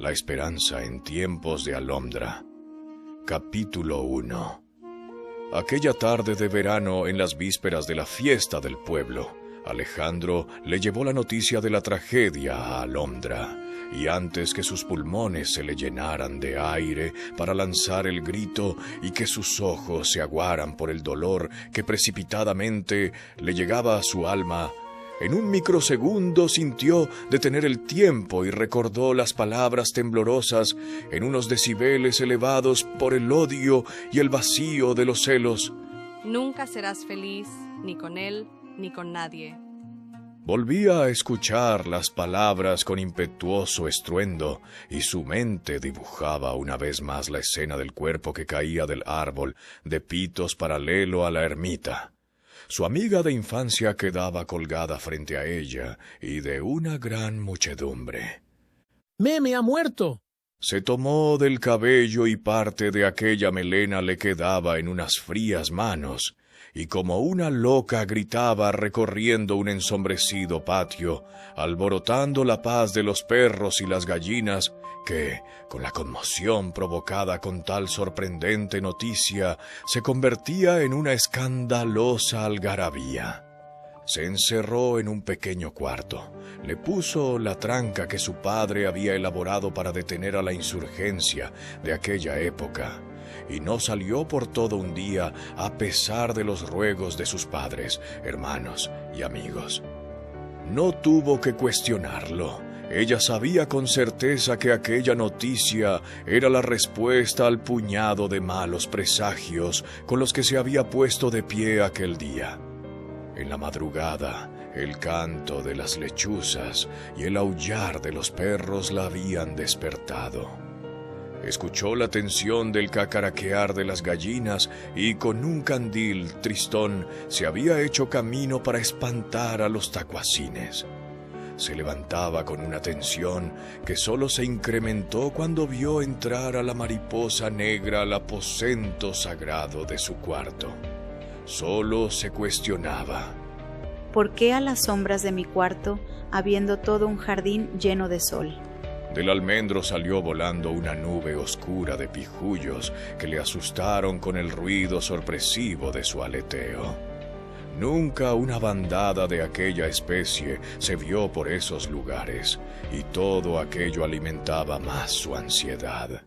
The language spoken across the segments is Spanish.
La esperanza en tiempos de alondra. Capítulo 1. Aquella tarde de verano, en las vísperas de la fiesta del pueblo, Alejandro le llevó la noticia de la tragedia a Alondra, y antes que sus pulmones se le llenaran de aire para lanzar el grito y que sus ojos se aguaran por el dolor que precipitadamente le llegaba a su alma, en un microsegundo sintió detener el tiempo y recordó las palabras temblorosas en unos decibeles elevados por el odio y el vacío de los celos. Nunca serás feliz, ni con él, ni con nadie. Volvía a escuchar las palabras con impetuoso estruendo, y su mente dibujaba una vez más la escena del cuerpo que caía del árbol de pitos paralelo a la ermita. Su amiga de infancia quedaba colgada frente a ella, y de una gran muchedumbre. ¡Meme ha muerto! Se tomó del cabello y parte de aquella melena le quedaba en unas frías manos, y como una loca gritaba recorriendo un ensombrecido patio, alborotando la paz de los perros y las gallinas, que, con la conmoción provocada con tal sorprendente noticia, se convertía en una escandalosa algarabía. Se encerró en un pequeño cuarto, le puso la tranca que su padre había elaborado para detener a la insurgencia de aquella época, y no salió por todo un día a pesar de los ruegos de sus padres, hermanos y amigos. No tuvo que cuestionarlo. Ella sabía con certeza que aquella noticia era la respuesta al puñado de malos presagios con los que se había puesto de pie aquel día. En la madrugada, el canto de las lechuzas y el aullar de los perros la habían despertado. Escuchó la tensión del cacaraquear de las gallinas y con un candil tristón se había hecho camino para espantar a los tacuacines. Se levantaba con una tensión que solo se incrementó cuando vio entrar a la mariposa negra al aposento sagrado de su cuarto. Solo se cuestionaba: ¿por qué a las sombras de mi cuarto, habiendo todo un jardín lleno de sol? Del almendro salió volando una nube oscura de pijullos que le asustaron con el ruido sorpresivo de su aleteo. Nunca una bandada de aquella especie se vio por esos lugares, y todo aquello alimentaba más su ansiedad.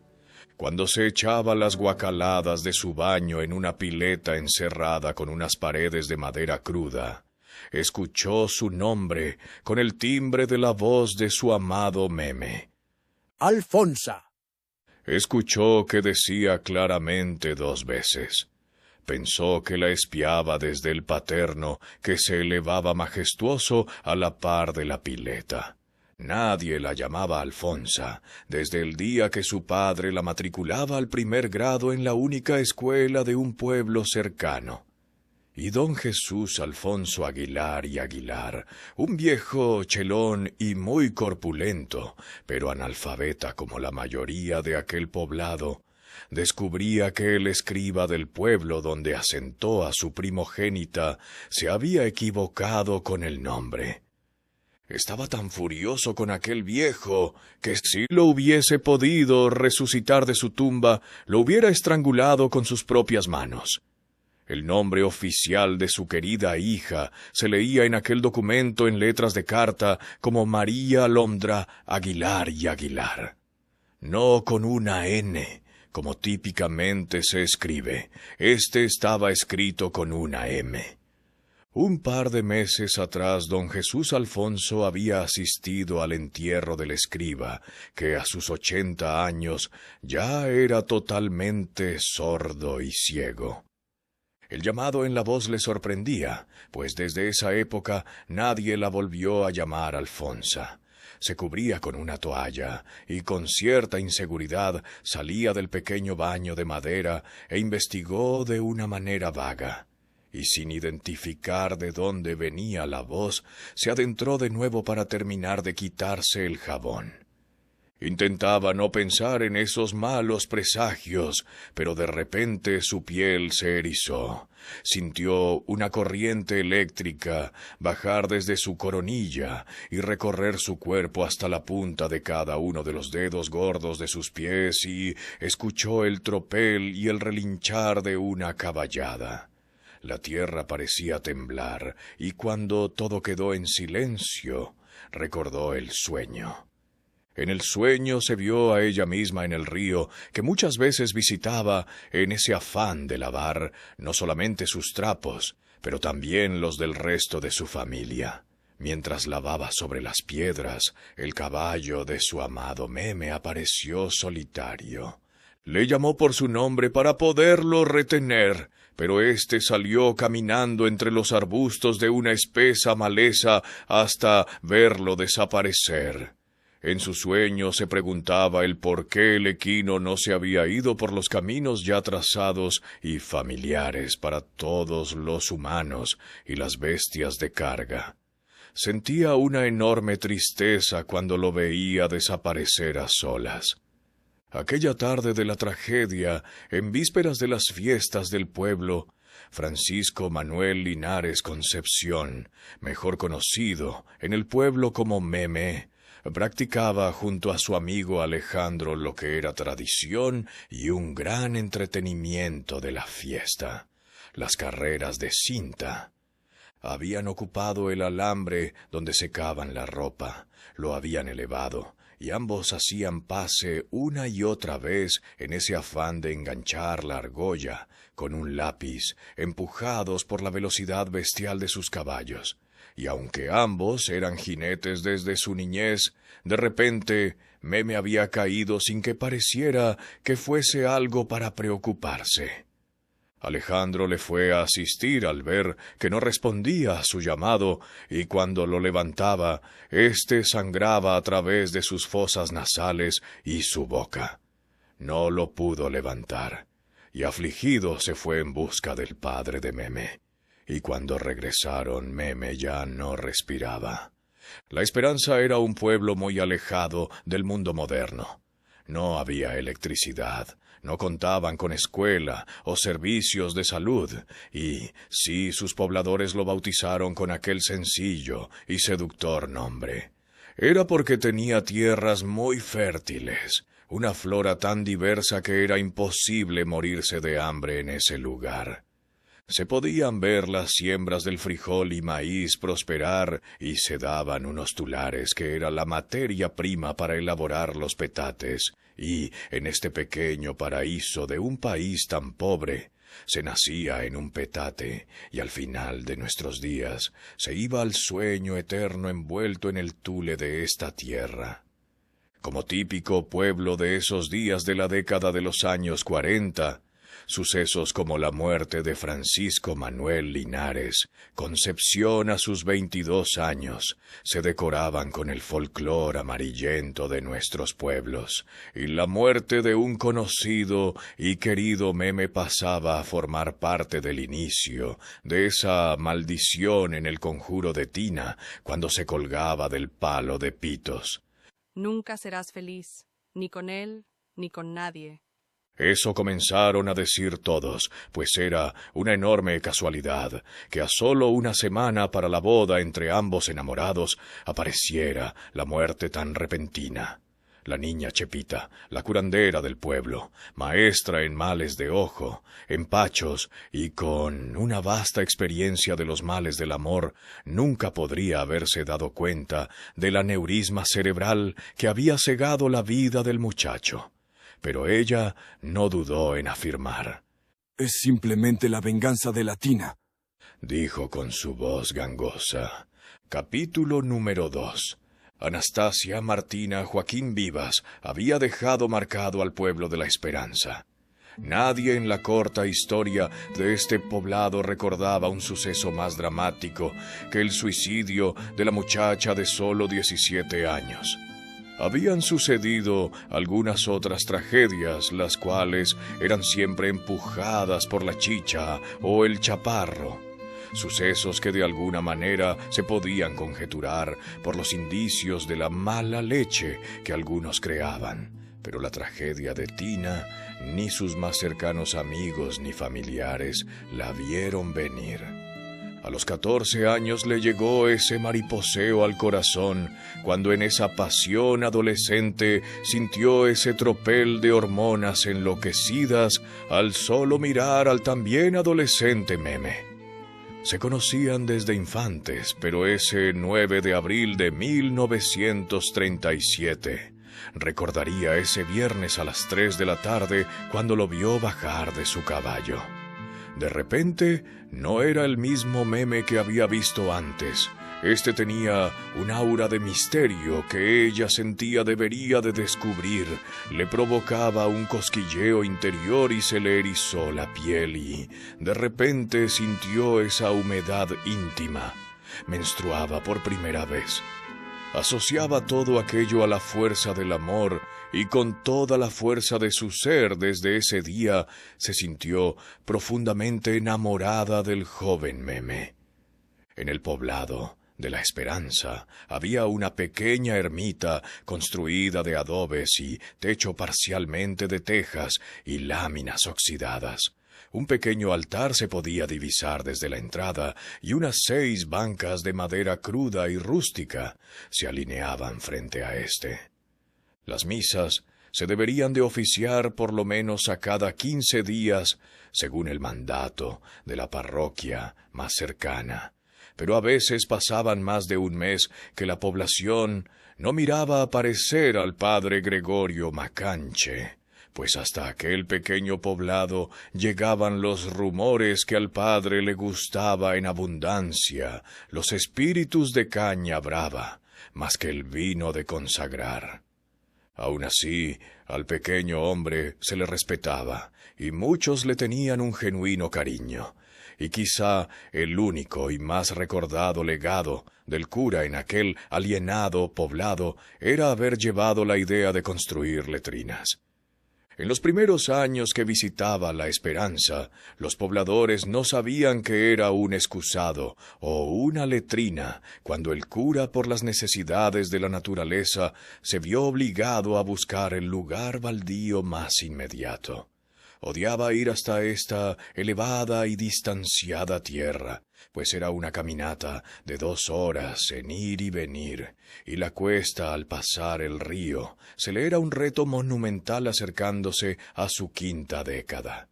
Cuando se echaba las guacaladas de su baño en una pileta encerrada con unas paredes de madera cruda, escuchó su nombre con el timbre de la voz de su amado Meme. ¡Alfonsa! Escuchó que decía claramente 2 veces. Pensó que la espiaba desde el paterno que se elevaba majestuoso a la par de la pileta. Nadie la llamaba Alfonsa, desde el día que su padre la matriculaba al 1er grado en la única escuela de un pueblo cercano. Y don Jesús Alfonso Aguilar y Aguilar, un viejo chelón y muy corpulento, pero analfabeta como la mayoría de aquel poblado, descubría que el escriba del pueblo donde asentó a su primogénita se había equivocado con el nombre. Estaba tan furioso con aquel viejo que si lo hubiese podido resucitar de su tumba, lo hubiera estrangulado con sus propias manos. El nombre oficial de su querida hija se leía en aquel documento en letras de carta como María Alondra Aguilar y Aguilar. No con una N, como típicamente se escribe. Este estaba escrito con una M. Un par de meses atrás don Jesús Alfonso había asistido al entierro del escriba, que a sus 80 años ya era totalmente sordo y ciego. El llamado en la voz le sorprendía, pues desde esa época nadie la volvió a llamar Alfonsa. Se cubría con una toalla y con cierta inseguridad salía del pequeño baño de madera e investigó de una manera vaga. Y sin identificar de dónde venía la voz, se adentró de nuevo para terminar de quitarse el jabón. Intentaba no pensar en esos malos presagios, pero de repente su piel se erizó. Sintió una corriente eléctrica bajar desde su coronilla y recorrer su cuerpo hasta la punta de cada uno de los dedos gordos de sus pies y escuchó el tropel y el relinchar de una caballada. La tierra parecía temblar y cuando todo quedó en silencio, recordó el sueño. En el sueño se vio a ella misma en el río, que muchas veces visitaba en ese afán de lavar no solamente sus trapos, pero también los del resto de su familia. Mientras lavaba sobre las piedras, el caballo de su amado Meme apareció solitario. Le llamó por su nombre para poderlo retener, pero éste salió caminando entre los arbustos de una espesa maleza hasta verlo desaparecer. En su sueño se preguntaba el por qué el equino no se había ido por los caminos ya trazados y familiares para todos los humanos y las bestias de carga. Sentía una enorme tristeza cuando lo veía desaparecer a solas. Aquella tarde de la tragedia, en vísperas de las fiestas del pueblo, Francisco Manuel Linares Concepción, mejor conocido en el pueblo como Meme, practicaba junto a su amigo Alejandro lo que era tradición y un gran entretenimiento de la fiesta, las carreras de cinta. Habían ocupado el alambre donde secaban la ropa, lo habían elevado, y ambos hacían pase una y otra vez en ese afán de enganchar la argolla con un lápiz, empujados por la velocidad bestial de sus caballos. Y aunque ambos eran jinetes desde su niñez, de repente Meme había caído sin que pareciera que fuese algo para preocuparse. Alejandro le fue a asistir al ver que no respondía a su llamado, y cuando lo levantaba, éste sangraba a través de sus fosas nasales y su boca. No lo pudo levantar, y afligido se fue en busca del padre de Meme. Y cuando regresaron, Meme ya no respiraba. La Esperanza era un pueblo muy alejado del mundo moderno. No había electricidad, no contaban con escuela o servicios de salud, y sí sus pobladores lo bautizaron con aquel sencillo y seductor nombre. Era porque tenía tierras muy fértiles, una flora tan diversa que era imposible morirse de hambre en ese lugar. Se podían ver las siembras del frijol y maíz prosperar y se daban unos tulares que era la materia prima para elaborar los petates, y en este pequeño paraíso de un país tan pobre, se nacía en un petate y al final de nuestros días se iba al sueño eterno envuelto en el tule de esta tierra. Como típico pueblo de esos días de la década de los años 40, sucesos como la muerte de Francisco Manuel Linares Concepción a sus 22 años se decoraban con el folclor amarillento de nuestros pueblos, y la muerte de un conocido y querido Meme pasaba a formar parte del inicio de esa maldición en el conjuro de Tina cuando se colgaba del palo de pitos. Nunca serás feliz, ni con él, ni con nadie. Eso comenzaron a decir todos, pues era una enorme casualidad que a solo una semana para la boda entre ambos enamorados apareciera la muerte tan repentina. La niña Chepita, la curandera del pueblo, maestra en males de ojo, empachos y con una vasta experiencia de los males del amor, nunca podría haberse dado cuenta del aneurisma cerebral que había cegado la vida del muchacho. Pero ella no dudó en afirmar. «Es simplemente la venganza de la Tina», dijo con su voz gangosa. Capítulo número 2. Anastasia Martina Joaquín Vivas había dejado marcado al pueblo de la Esperanza. Nadie en la corta historia de este poblado recordaba un suceso más dramático que el suicidio de la muchacha de solo 17 años. Habían sucedido algunas otras tragedias, las cuales eran siempre empujadas por la chicha o el chaparro. sucesos que de alguna manera se podían conjeturar por los indicios de la mala leche que algunos creaban. Pero la tragedia de Tina, ni sus más cercanos amigos ni familiares la vieron venir. A los 14 años le llegó ese mariposeo al corazón, cuando en esa pasión adolescente sintió ese tropel de hormonas enloquecidas al solo mirar al también adolescente Meme. Se conocían desde infantes, pero ese 9 de abril de 1937 recordaría ese viernes a las 3 de la tarde cuando lo vio bajar de su caballo. De repente, no era el mismo Meme que había visto antes. Este tenía un aura de misterio que ella sentía debería de descubrir. Le provocaba un cosquilleo interior y se le erizó la piel y, de repente, sintió esa humedad íntima. Menstruaba por primera vez. Asociaba todo aquello a la fuerza del amor, y con toda la fuerza de su ser desde ese día se sintió profundamente enamorada del joven Meme. En el poblado de La Esperanza había una pequeña ermita construida de adobes y techo parcialmente de tejas y láminas oxidadas. Un pequeño altar se podía divisar desde la entrada y unas 6 bancas de madera cruda y rústica se alineaban frente a éste. Las misas se deberían de oficiar por lo menos a cada 15 días, según el mandato de la parroquia más cercana, pero a veces pasaban más de un mes que la población no miraba aparecer al padre Gregorio Macanche, pues hasta aquel pequeño poblado llegaban los rumores que al padre le gustaba en abundancia los espíritus de caña brava, más que el vino de consagrar. Aun así, al pequeño hombre se le respetaba, y muchos le tenían un genuino cariño, y quizá el único y más recordado legado del cura en aquel alienado poblado era haber llevado la idea de construir letrinas. En los primeros años que visitaba La Esperanza, los pobladores no sabían que era un excusado o una letrina, cuando el cura, por las necesidades de la naturaleza, se vio obligado a buscar el lugar baldío más inmediato. Odiaba ir hasta esta elevada y distanciada tierra, pues era una caminata de 2 horas en ir y venir, y la cuesta al pasar el río se le era un reto monumental acercándose a su 5ª década.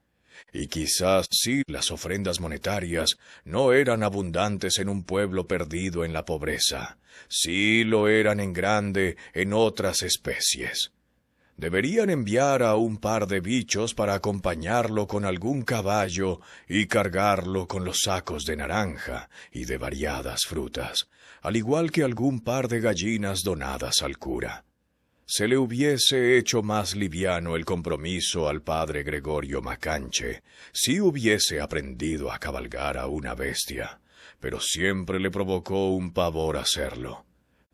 Y quizás sí las ofrendas monetarias no eran abundantes en un pueblo perdido en la pobreza, sí lo eran en grande en otras especies. Deberían enviar a un par de bichos para acompañarlo con algún caballo y cargarlo con los sacos de naranja y de variadas frutas, al igual que algún par de gallinas donadas al cura. Se le hubiese hecho más liviano el compromiso al padre Gregorio Macanche si hubiese aprendido a cabalgar a una bestia, pero siempre le provocó un pavor hacerlo.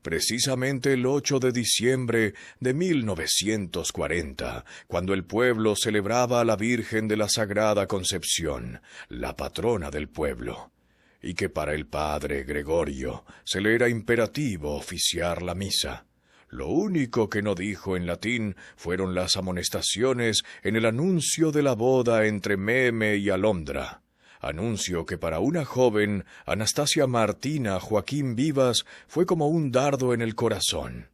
Precisamente el 8 de diciembre de 1940, cuando el pueblo celebraba a la Virgen de la Sagrada Concepción, la patrona del pueblo, y que para el padre Gregorio se le era imperativo oficiar la misa. Lo único que no dijo en latín fueron las amonestaciones en el anuncio de la boda entre Meme y Alondra. Anuncio que para una joven, Anastasia Martina Joaquín Vivas, fue como un dardo en el corazón.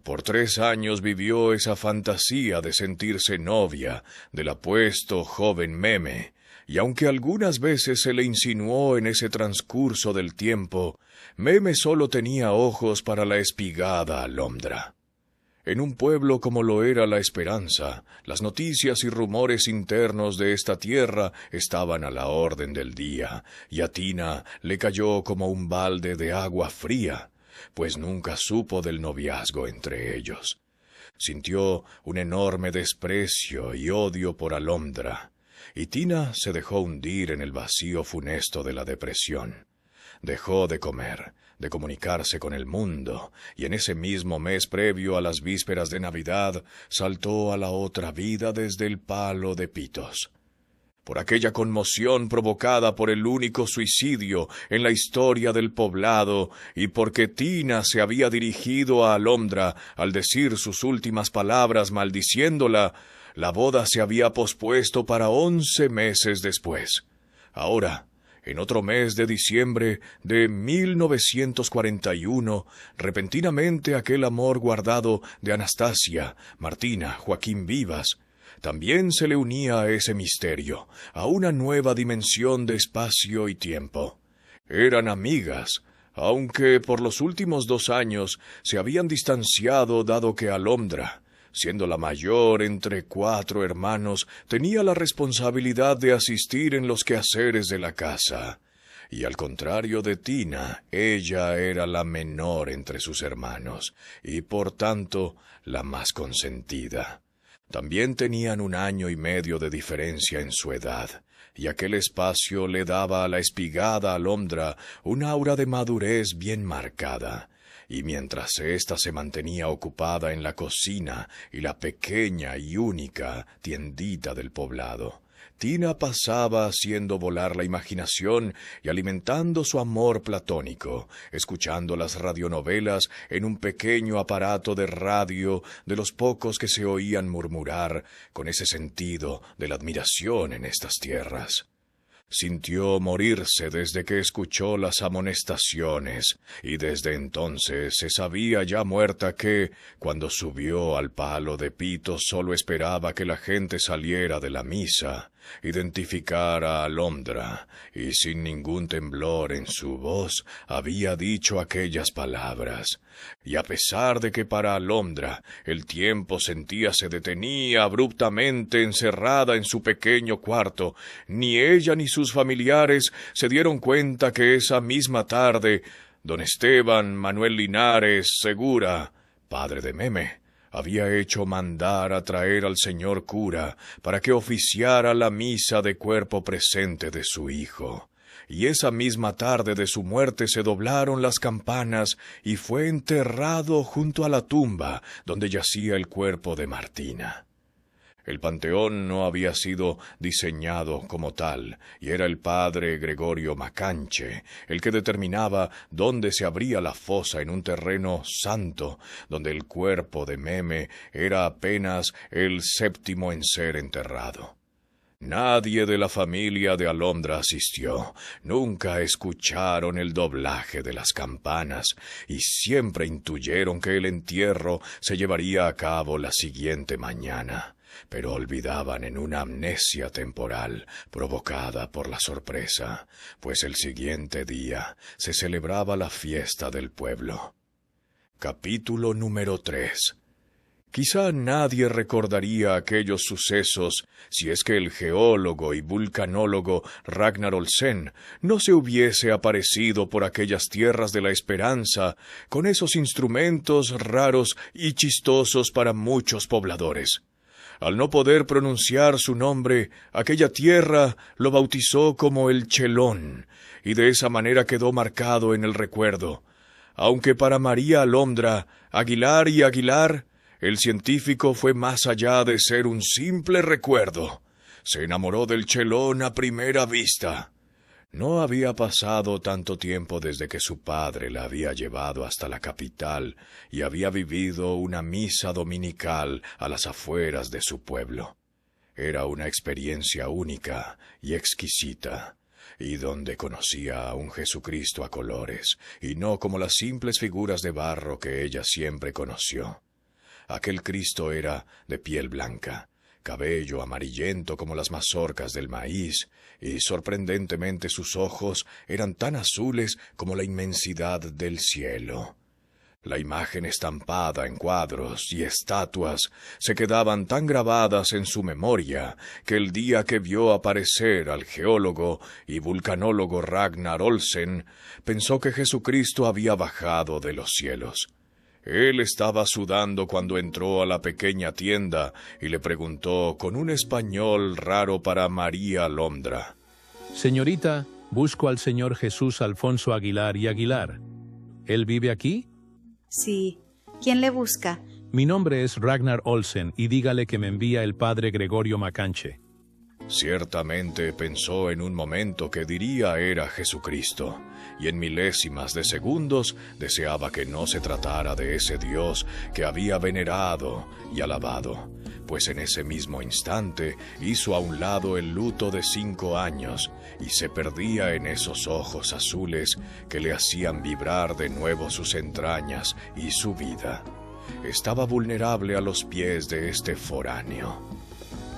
Por 3 años vivió esa fantasía de sentirse novia del apuesto joven Meme, y aunque algunas veces se le insinuó en ese transcurso del tiempo, Meme solo tenía ojos para la espigada Alondra. En un pueblo como lo era La Esperanza, las noticias y rumores internos de esta tierra estaban a la orden del día, y a Tina le cayó como un balde de agua fría, pues nunca supo del noviazgo entre ellos. Sintió un enorme desprecio y odio por Alondra, y Tina se dejó hundir en el vacío funesto de la depresión. Dejó de comer, de comunicarse con el mundo, y en ese mismo mes previo a las vísperas de Navidad saltó a la otra vida desde el palo de pitos. por aquella conmoción provocada por el único suicidio en la historia del poblado y porque Tina se había dirigido a Alondra al decir sus últimas palabras maldiciéndola, la boda se había pospuesto para 11 meses después. Ahora, en otro mes de diciembre de 1941, repentinamente aquel amor guardado de Anastasia, Martina, Joaquín Vivas, también se le unía a ese misterio, a una nueva dimensión de espacio y tiempo. Eran amigas, aunque por los últimos 2 años se habían distanciado dado que Alondra, siendo la mayor entre 4 hermanos, tenía la responsabilidad de asistir en los quehaceres de la casa. Y al contrario de Tina, ella era la menor entre sus hermanos, y por tanto la más consentida. También tenían 1 año y medio de diferencia en su edad, y aquel espacio le daba a la espigada Alondra un aura de madurez bien marcada, y mientras ésta se mantenía ocupada en la cocina y la pequeña y única tiendita del poblado, Tina pasaba haciendo volar la imaginación y alimentando su amor platónico, escuchando las radionovelas en un pequeño aparato de radio de los pocos que se oían murmurar con ese sentido de la admiración en estas tierras. Sintió morirse desde que escuchó las amonestaciones, y desde entonces se sabía ya muerta que, cuando subió al palo de pito, solo esperaba que la gente saliera de la misa, identificara a Alondra, y sin ningún temblor en su voz había dicho aquellas palabras. Y a pesar de que para Alondra el tiempo se detenía abruptamente encerrada en su pequeño cuarto, ni ella ni sus familiares se dieron cuenta que esa misma tarde don Esteban Manuel Linares Segura, padre de Meme, había hecho mandar a traer al señor cura para que oficiara la misa de cuerpo presente de su hijo. Y esa misma tarde de su muerte se doblaron las campanas y fue enterrado junto a la tumba donde yacía el cuerpo de Martina. El panteón no había sido diseñado como tal, y era el padre Gregorio Macanche el que determinaba dónde se abría la fosa en un terreno santo, donde el cuerpo de Meme era apenas el 7º en ser enterrado. Nadie de la familia de Alondra asistió, nunca escucharon el doblaje de las campanas, y siempre intuyeron que el entierro se llevaría a cabo la siguiente mañana, pero olvidaban en una amnesia temporal provocada por la sorpresa, pues el siguiente día se celebraba la fiesta del pueblo. Capítulo número 3. Quizá nadie recordaría aquellos sucesos si es que el geólogo y vulcanólogo Ragnar Olsen no se hubiese aparecido por aquellas tierras de la esperanza con esos instrumentos raros y chistosos para muchos pobladores. Al no poder pronunciar su nombre, aquella tierra lo bautizó como el Chelón, y de esa manera quedó marcado en el recuerdo. Aunque para María Alondra, Aguilar y Aguilar, el científico fue más allá de ser un simple recuerdo. Se enamoró del Chelón a primera vista. No había pasado tanto tiempo desde que su padre la había llevado hasta la capital y había vivido una misa dominical a las afueras de su pueblo. Era una experiencia única y exquisita, y donde conocía a un Jesucristo a colores, y no como las simples figuras de barro que ella siempre conoció. Aquel Cristo era de piel blanca, cabello amarillento como las mazorcas del maíz, y sorprendentemente sus ojos eran tan azules como la inmensidad del cielo. La imagen estampada en cuadros y estatuas se quedaban tan grabadas en su memoria que el día que vio aparecer al geólogo y vulcanólogo Ragnar Olsen, pensó que Jesucristo había bajado de los cielos. Él estaba sudando cuando entró a la pequeña tienda y le preguntó con un español raro para María Alondra: Señorita, busco al señor Jesús Alfonso Aguilar y Aguilar. ¿Él vive aquí? Sí. ¿Quién le busca? Mi nombre es Ragnar Olsen y dígale que me envía el padre Gregorio Macanche. Ciertamente pensó en un momento que diría era Jesucristo, y en milésimas de segundos deseaba que no se tratara de ese Dios que había venerado y alabado, pues en ese mismo instante hizo a un lado el luto de 5 años y se perdía en esos ojos azules que le hacían vibrar de nuevo sus entrañas y su vida. Estaba vulnerable a los pies de este foráneo.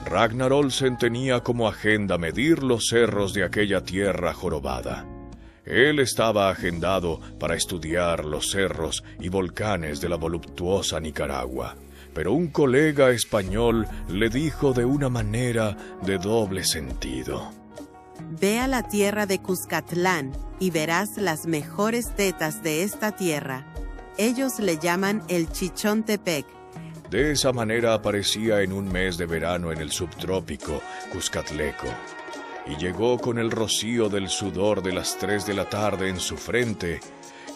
Ragnar Olsen tenía como agenda medir los cerros de aquella tierra jorobada. Él estaba agendado para estudiar los cerros y volcanes de la voluptuosa Nicaragua, pero un colega español le dijo de una manera de doble sentido: Ve a la tierra de Cuscatlán y verás las mejores tetas de esta tierra. Ellos le llaman el Chichontepec. De esa manera aparecía en un mes de verano en el subtrópico Cuscatleco, y llegó con el rocío del sudor de las 3 de la tarde en su frente,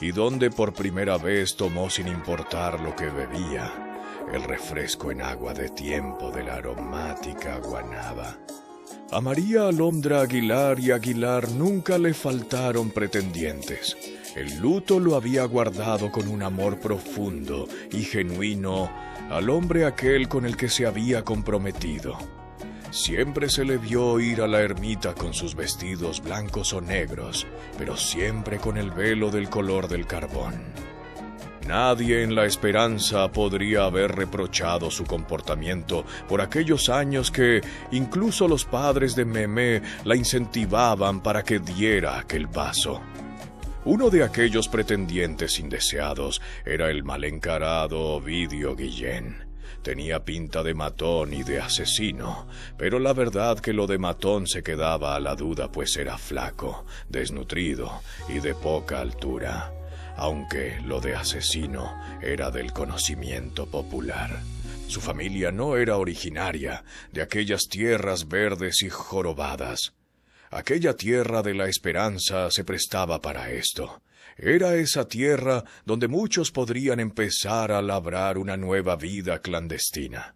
y donde por primera vez tomó sin importar lo que bebía, el refresco en agua de tiempo de la aromática guanábana. A María Alondra Aguilar y Aguilar nunca le faltaron pretendientes. El luto lo había guardado con un amor profundo y genuino al hombre aquel con el que se había comprometido. Siempre se le vio ir a la ermita con sus vestidos blancos o negros, pero siempre con el velo del color del carbón. Nadie en La Esperanza podría haber reprochado su comportamiento por aquellos años que incluso los padres de Memé la incentivaban para que diera aquel paso. Uno de aquellos pretendientes indeseados era el mal encarado Ovidio Guillén. Tenía pinta de matón y de asesino, pero la verdad que lo de matón se quedaba a la duda, pues era flaco, desnutrido y de poca altura, aunque lo de asesino era del conocimiento popular. Su familia no era originaria de aquellas tierras verdes y jorobadas. Aquella tierra de La Esperanza se prestaba para esto. Era esa tierra donde muchos podrían empezar a labrar una nueva vida clandestina.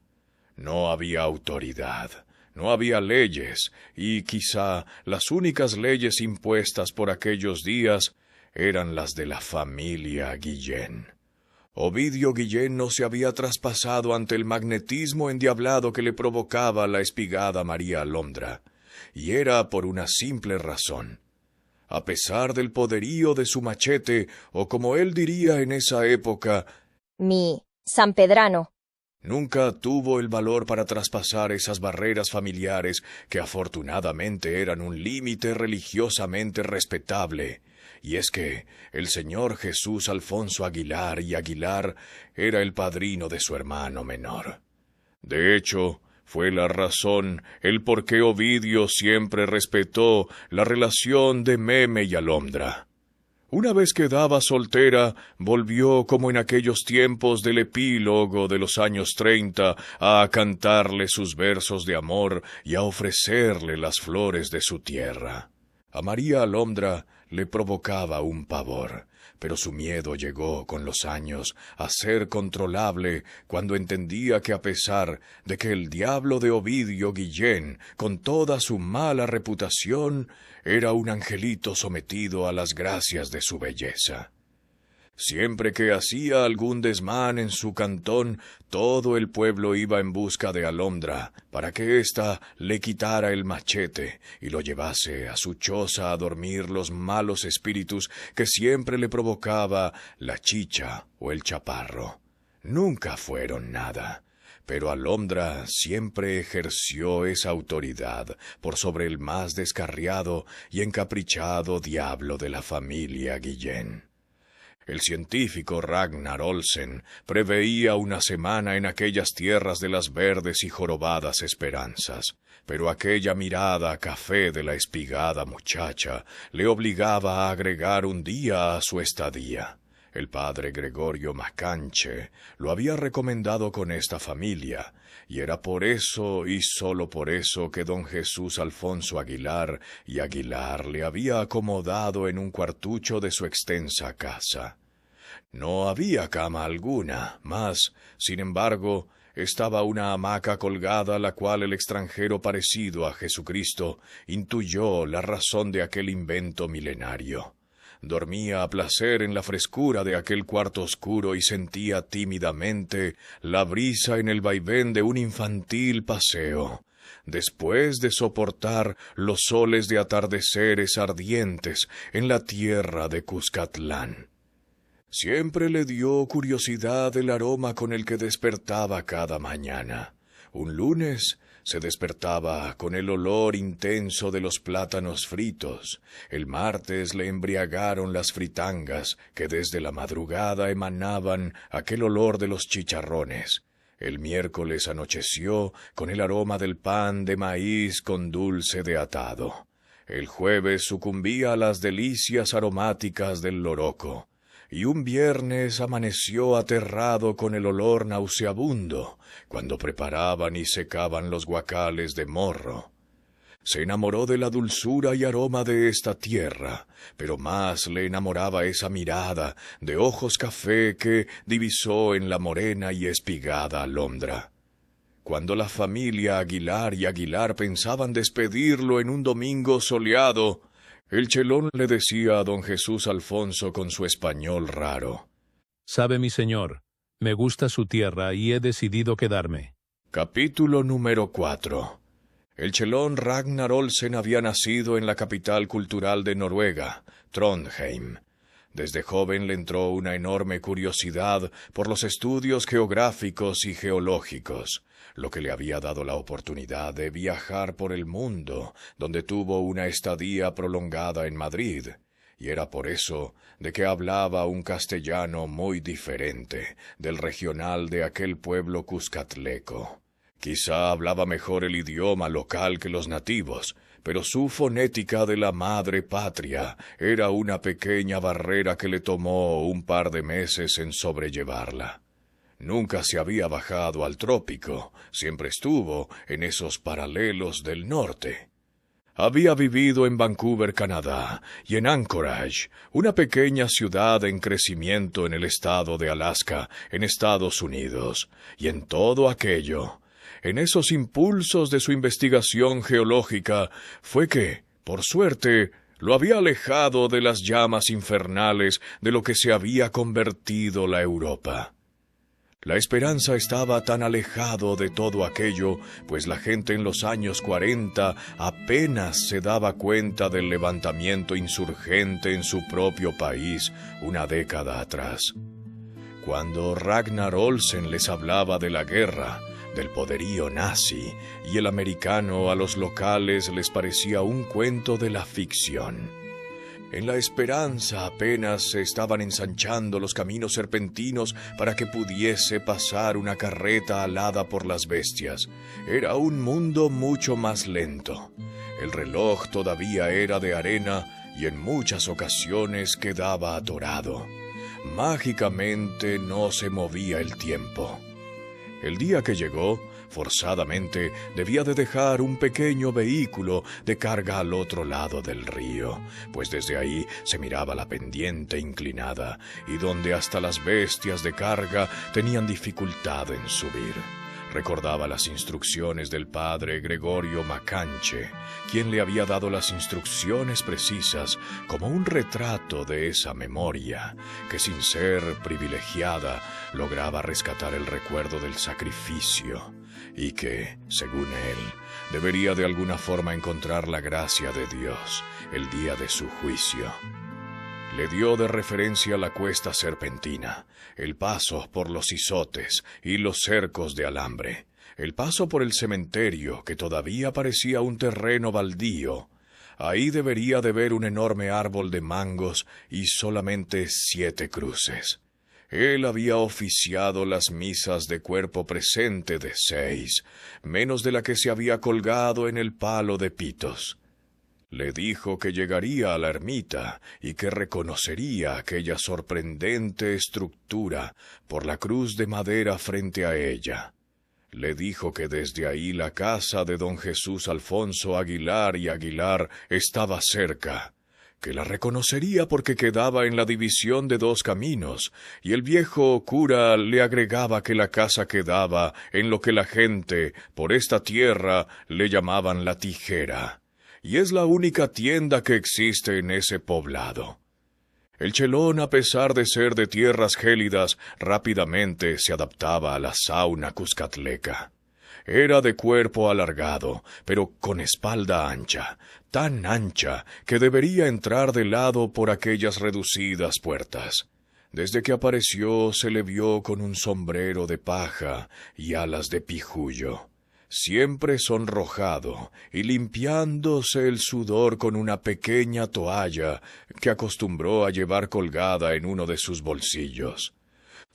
No había autoridad, no había leyes, y quizá las únicas leyes impuestas por aquellos días eran las de la familia Guillén. Ovidio Guillén no se había traspasado ante el magnetismo endiablado que le provocaba la espigada María Alondra, y era por una simple razón. A pesar del poderío de su machete, o como él diría en esa época, mi sanpedrano, nunca tuvo el valor para traspasar esas barreras familiares que afortunadamente eran un límite religiosamente respetable. Y es que el señor Jesús Alfonso Aguilar y Aguilar era el padrino de su hermano menor. De hecho, fue la razón, el por qué Ovidio siempre respetó la relación de Meme y Alondra. Una vez quedada soltera, volvió como en aquellos tiempos del epílogo de los años 30 a cantarle sus versos de amor y a ofrecerle las flores de su tierra. A María Alondra le provocaba un pavor, pero su miedo llegó con los años a ser controlable cuando entendía que a pesar de que el diablo de Ovidio Guillén, con toda su mala reputación, era un angelito sometido a las gracias de su belleza. Siempre que hacía algún desmán en su cantón, todo el pueblo iba en busca de Alondra, para que ésta le quitara el machete y lo llevase a su choza a dormir los malos espíritus que siempre le provocaba la chicha o el chaparro. Nunca fueron nada, pero Alondra siempre ejerció esa autoridad por sobre el más descarriado y encaprichado diablo de la familia Guillén. El científico Ragnar Olsen preveía una semana en aquellas tierras de las verdes y jorobadas esperanzas, pero aquella mirada café de la espigada muchacha le obligaba a agregar un día a su estadía. El padre Gregorio Macanche lo había recomendado con esta familia, y era por eso y sólo por eso que don Jesús Alfonso Aguilar y Aguilar le había acomodado en un cuartucho de su extensa casa. No había cama alguna, mas, sin embargo, estaba una hamaca colgada, la cual el extranjero parecido a Jesucristo intuyó la razón de aquel invento milenario. Dormía a placer en la frescura de aquel cuarto oscuro y sentía tímidamente la brisa en el vaivén de un infantil paseo, después de soportar los soles de atardeceres ardientes en la tierra de Cuscatlán. Siempre le dio curiosidad el aroma con el que despertaba cada mañana. Un lunes se despertaba con el olor intenso de los plátanos fritos. El martes le embriagaron las fritangas que desde la madrugada emanaban aquel olor de los chicharrones. El miércoles anocheció con el aroma del pan de maíz con dulce de atado. El jueves sucumbía a las delicias aromáticas del loroco. Y un viernes amaneció aterrado con el olor nauseabundo, cuando preparaban y secaban los guacales de morro. Se enamoró de la dulzura y aroma de esta tierra, pero más le enamoraba esa mirada de ojos café que divisó en la morena y espigada alondra. Cuando la familia Aguilar y Aguilar pensaban despedirlo en un domingo soleado, el chelón le decía a don Jesús Alfonso con su español raro: «Sabe mi señor, me gusta su tierra y he decidido quedarme». Capítulo número 4. El chelón Ragnar Olsen había nacido en la capital cultural de Noruega, Trondheim. Desde joven le entró una enorme curiosidad por los estudios geográficos y geológicos, lo que le había dado la oportunidad de viajar por el mundo, donde tuvo una estadía prolongada en Madrid, y era por eso de que hablaba un castellano muy diferente del regional de aquel pueblo cuscatleco. Quizá hablaba mejor el idioma local que los nativos, pero su fonética de la madre patria era una pequeña barrera que le tomó un par de meses en sobrellevarla. Nunca se había bajado al trópico, siempre estuvo en esos paralelos del norte. Había vivido en Vancouver, Canadá, y en Anchorage, una pequeña ciudad en crecimiento en el estado de Alaska, en Estados Unidos, y en todo aquello, en esos impulsos de su investigación geológica, fue que, por suerte, lo había alejado de las llamas infernales de lo que se había convertido la Europa. La esperanza estaba tan alejado de todo aquello, pues la gente en los años 40 apenas se daba cuenta del levantamiento insurgente en su propio país una década atrás. Cuando Ragnar Olsen les hablaba de la guerra, del poderío nazi, y el americano a los locales les parecía un cuento de la ficción. En la esperanza apenas se estaban ensanchando los caminos serpentinos para que pudiese pasar una carreta alada por las bestias. Era un mundo mucho más lento. El reloj todavía era de arena y en muchas ocasiones quedaba atorado. Mágicamente no se movía el tiempo. El día que llegó, forzadamente, debía de dejar un pequeño vehículo de carga al otro lado del río, pues desde ahí se miraba la pendiente inclinada y donde hasta las bestias de carga tenían dificultad en subir. Recordaba las instrucciones del padre Gregorio Macanche, quien le había dado las instrucciones precisas como un retrato de esa memoria, que sin ser privilegiada lograba rescatar el recuerdo del sacrificio, y que, según él, debería de alguna forma encontrar la gracia de Dios el día de su juicio. Le dio de referencia la cuesta serpentina, el paso por los izotes y los cercos de alambre, el paso por el cementerio que todavía parecía un terreno baldío. Ahí debería de ver un enorme árbol de mangos y solamente 7 cruces. Él había oficiado las misas de cuerpo presente de 6, menos de la que se había colgado en el palo de pitos. Le dijo que llegaría a la ermita y que reconocería aquella sorprendente estructura por la cruz de madera frente a ella. Le dijo que desde ahí la casa de don Jesús Alfonso Aguilar y Aguilar estaba cerca, que la reconocería porque quedaba en la división de 2 caminos, y el viejo cura le agregaba que la casa quedaba en lo que la gente, por esta tierra, le llamaban la Tijera, y es la única tienda que existe en ese poblado. El chelón, a pesar de ser de tierras gélidas, rápidamente se adaptaba a la sauna cuscatleca. Era de cuerpo alargado, pero con espalda ancha, tan ancha que debería entrar de lado por aquellas reducidas puertas. Desde que apareció se le vio con un sombrero de paja y alas de pijullo, siempre sonrojado y limpiándose el sudor con una pequeña toalla que acostumbró a llevar colgada en uno de sus bolsillos.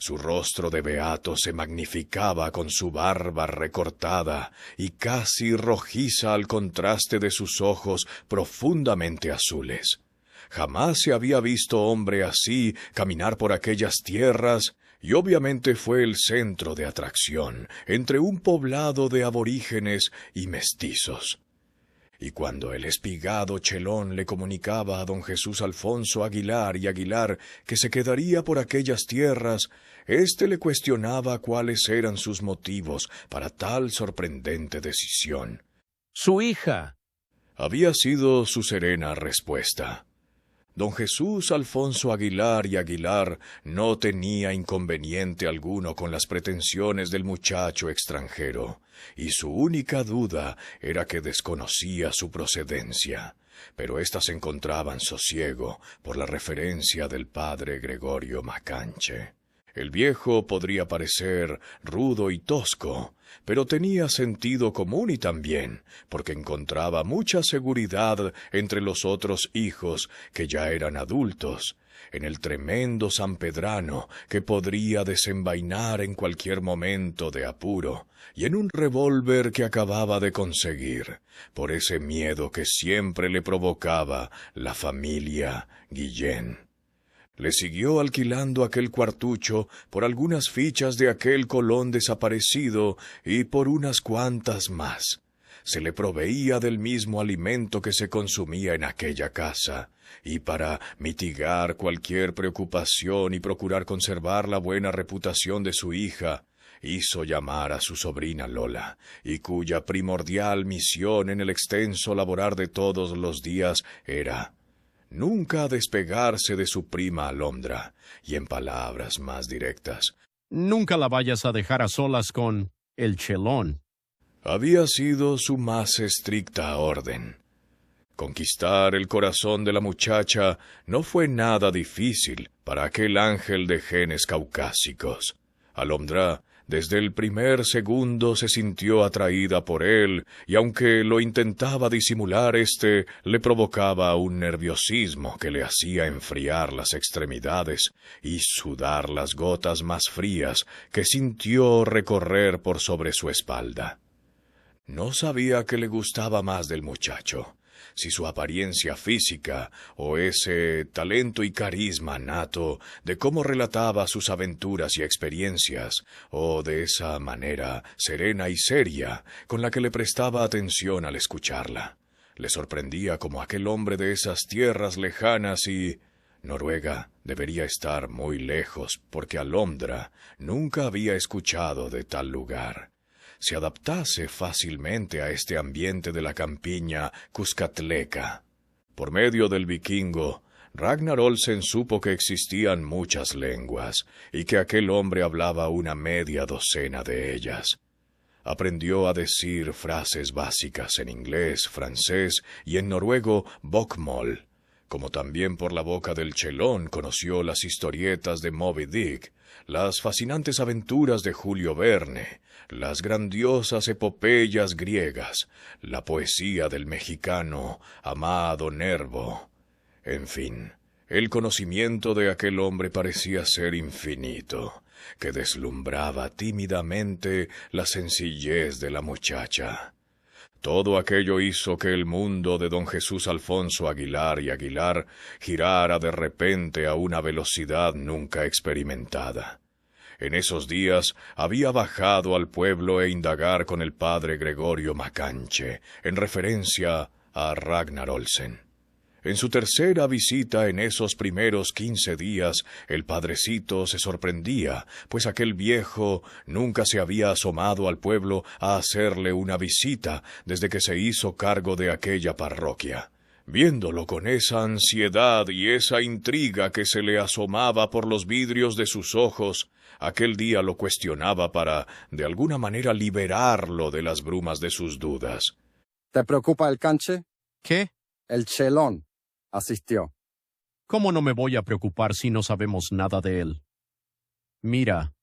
Su rostro de beato se magnificaba con su barba recortada y casi rojiza al contraste de sus ojos profundamente azules. Jamás se había visto hombre así caminar por aquellas tierras, y obviamente fue el centro de atracción entre un poblado de aborígenes y mestizos. Y cuando el espigado chelón le comunicaba a don Jesús Alfonso Aguilar y Aguilar que se quedaría por aquellas tierras, éste le cuestionaba cuáles eran sus motivos para tal sorprendente decisión. Su hija. Había sido su serena respuesta. Don Jesús Alfonso Aguilar y Aguilar no tenía inconveniente alguno con las pretensiones del muchacho extranjero, y su única duda era que desconocía su procedencia, pero éstas encontraban sosiego por la referencia del padre Gregorio Macanche. El viejo podría parecer rudo y tosco, pero tenía sentido común y también, porque encontraba mucha seguridad entre los otros hijos que ya eran adultos, en el tremendo sanpedrano que podría desenvainar en cualquier momento de apuro, y en un revólver que acababa de conseguir, por ese miedo que siempre le provocaba la familia Guillén. Le siguió alquilando aquel cuartucho por algunas fichas de aquel Colón desaparecido y por unas cuantas más. Se le proveía del mismo alimento que se consumía en aquella casa, y para mitigar cualquier preocupación y procurar conservar la buena reputación de su hija, hizo llamar a su sobrina Lola, y cuya primordial misión en el extenso laborar de todos los días era nunca despegarse de su prima Alondra, y en palabras más directas, nunca la vayas a dejar a solas con el chelón. Había sido su más estricta orden. Conquistar el corazón de la muchacha no fue nada difícil para aquel ángel de genes caucásicos. Alondra, desde el primer segundo se sintió atraída por él, y aunque lo intentaba disimular, le provocaba un nerviosismo que le hacía enfriar las extremidades y sudar las gotas más frías que sintió recorrer por sobre su espalda. No sabía qué le gustaba más del muchacho, si su apariencia física o ese talento y carisma nato de cómo relataba sus aventuras y experiencias, o de esa manera serena y seria con la que le prestaba atención al escucharla. Le sorprendía como aquel hombre de esas tierras lejanas y Noruega debería estar muy lejos, porque Alondra nunca había escuchado de tal lugar. Se adaptase fácilmente a este ambiente de la campiña cuscatleca. Por medio del vikingo, Ragnar Olsen supo que existían muchas lenguas, y que aquel hombre hablaba una media docena de ellas. Aprendió a decir frases básicas en inglés, francés y en noruego bokmål, como también por la boca del chelón conoció las historietas de Moby Dick, las fascinantes aventuras de Julio Verne, las grandiosas epopeyas griegas, la poesía del mexicano Amado Nervo. En fin, el conocimiento de aquel hombre parecía ser infinito, que deslumbraba tímidamente la sencillez de la muchacha. Todo aquello hizo que el mundo de don Jesús Alfonso Aguilar y Aguilar girara de repente a una velocidad nunca experimentada. En esos días había bajado al pueblo e indagar con el padre Gregorio Macanche, en referencia a Ragnar Olsen. En su tercera visita en esos primeros 15 días, el padrecito se sorprendía, pues aquel viejo nunca se había asomado al pueblo a hacerle una visita desde que se hizo cargo de aquella parroquia. Viéndolo con esa ansiedad y esa intriga que se le asomaba por los vidrios de sus ojos, aquel día lo cuestionaba para, de alguna manera, liberarlo de las brumas de sus dudas. ¿Te preocupa el canche? ¿Qué? El chelón asistió. ¿Cómo no me voy a preocupar si no sabemos nada de él? Mira,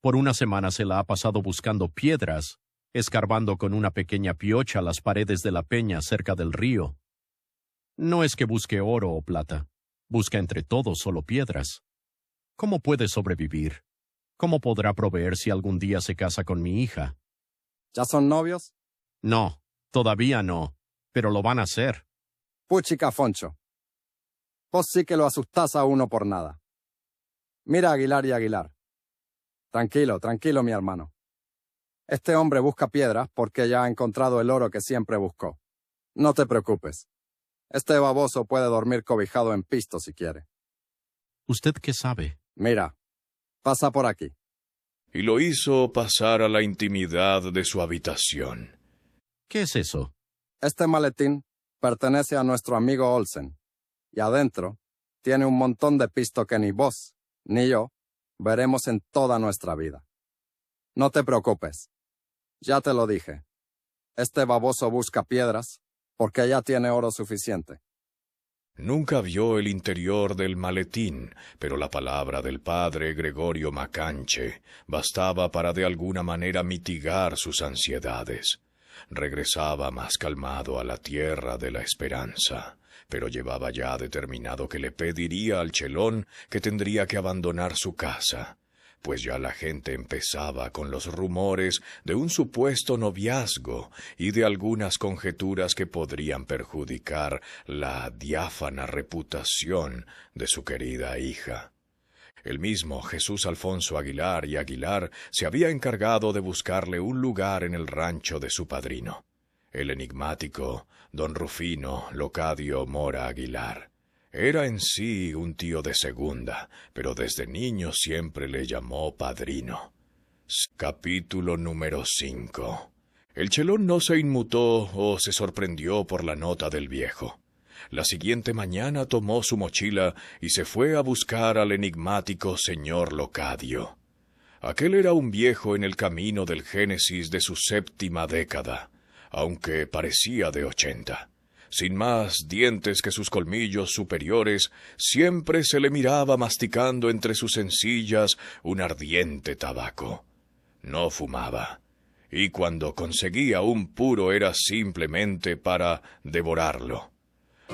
por una semana se la ha pasado buscando piedras, escarbando con una pequeña piocha las paredes de la peña cerca del río. No es que busque oro o plata, busca entre todos solo piedras. ¿Cómo puede sobrevivir? ¿Cómo podrá proveer si algún día se casa con mi hija? ¿Ya son novios? No, todavía no, pero lo van a hacer. Puchica, Foncho. Vos sí que lo asustás a uno por nada. Mira a Aguilar y Aguilar. Tranquilo, tranquilo, mi hermano. Este hombre busca piedras porque ya ha encontrado el oro que siempre buscó. No te preocupes. Este baboso puede dormir cobijado en pisto si quiere. ¿Usted qué sabe? Mira, pasa por aquí. Y lo hizo pasar a la intimidad de su habitación. ¿Qué es eso? Este maletín pertenece a nuestro amigo Olsen, y adentro tiene un montón de pisto que ni vos, ni yo, veremos en toda nuestra vida. No te preocupes. Ya te lo dije. Este baboso busca piedras porque ya tiene oro suficiente. Nunca vio el interior del maletín, pero la palabra del padre Gregorio Macanche bastaba para de alguna manera mitigar sus ansiedades. Regresaba más calmado a la tierra de la esperanza, pero llevaba ya determinado que le pediría al chelón que tendría que abandonar su casa, pues ya la gente empezaba con los rumores de un supuesto noviazgo y de algunas conjeturas que podrían perjudicar la diáfana reputación de su querida hija. El mismo Jesús Alfonso Aguilar y Aguilar se había encargado de buscarle un lugar en el rancho de su padrino, el enigmático don Rufino Locadio Mora Aguilar. Era en sí un tío de segunda, pero desde niño siempre le llamó padrino. Capítulo número 5. El chelón no se inmutó o se sorprendió por la nota del viejo. La siguiente mañana tomó su mochila y se fue a buscar al enigmático señor Locadio. Aquel era un viejo en el camino del Génesis de su 7ª década, aunque parecía de 80. Sin más dientes que sus colmillos superiores, siempre se le miraba masticando entre sus encías un ardiente tabaco. No fumaba, y cuando conseguía un puro era simplemente para devorarlo.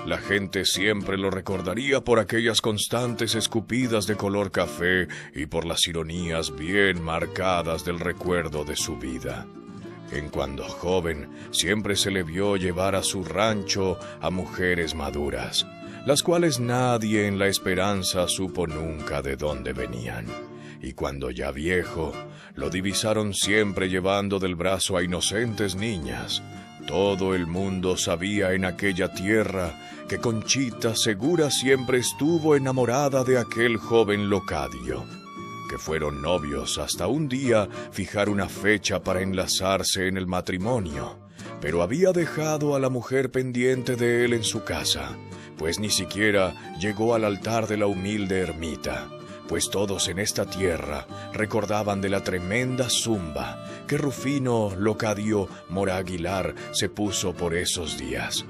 La gente siempre lo recordaría por aquellas constantes escupidas de color café y por las ironías bien marcadas del recuerdo de su vida. En cuando joven, siempre se le vio llevar a su rancho a mujeres maduras, las cuales nadie en la esperanza supo nunca de dónde venían. Y cuando ya viejo, lo divisaron siempre llevando del brazo a inocentes niñas. Todo el mundo sabía en aquella tierra que Conchita Segura siempre estuvo enamorada de aquel joven Locadio, que fueron novios hasta un día fijar una fecha para enlazarse en el matrimonio, pero había dejado a la mujer pendiente de él en su casa, pues ni siquiera llegó al altar de la humilde ermita, pues todos en esta tierra recordaban de la tremenda zumba que Rufino Locadio Mora Aguilar se puso por esos días.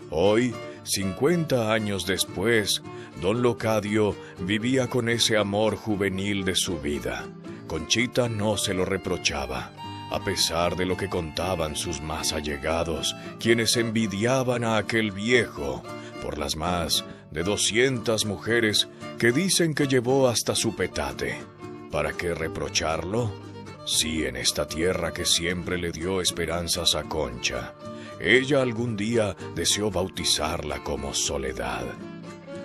Hoy, 50 años después, don Locadio vivía con ese amor juvenil de su vida. Conchita no se lo reprochaba, a pesar de lo que contaban sus más allegados, quienes envidiaban a aquel viejo por las más de 200 mujeres que dicen que llevó hasta su petate. ¿Para qué reprocharlo? Sí, en esta tierra que siempre le dio esperanzas a Concha. Ella algún día deseó bautizarla como Soledad.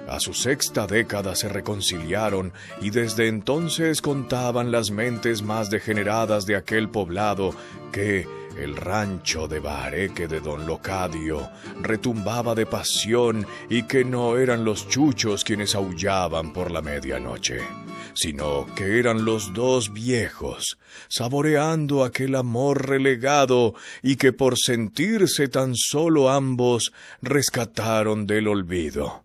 A su 6ª década se reconciliaron y desde entonces contaban las mentes más degeneradas de aquel poblado que, El rancho de Bahareque de don Locadio retumbaba de pasión, y que no eran los chuchos quienes aullaban por la medianoche, sino que eran los dos viejos, saboreando aquel amor relegado, y que por sentirse tan solo ambos rescataron del olvido.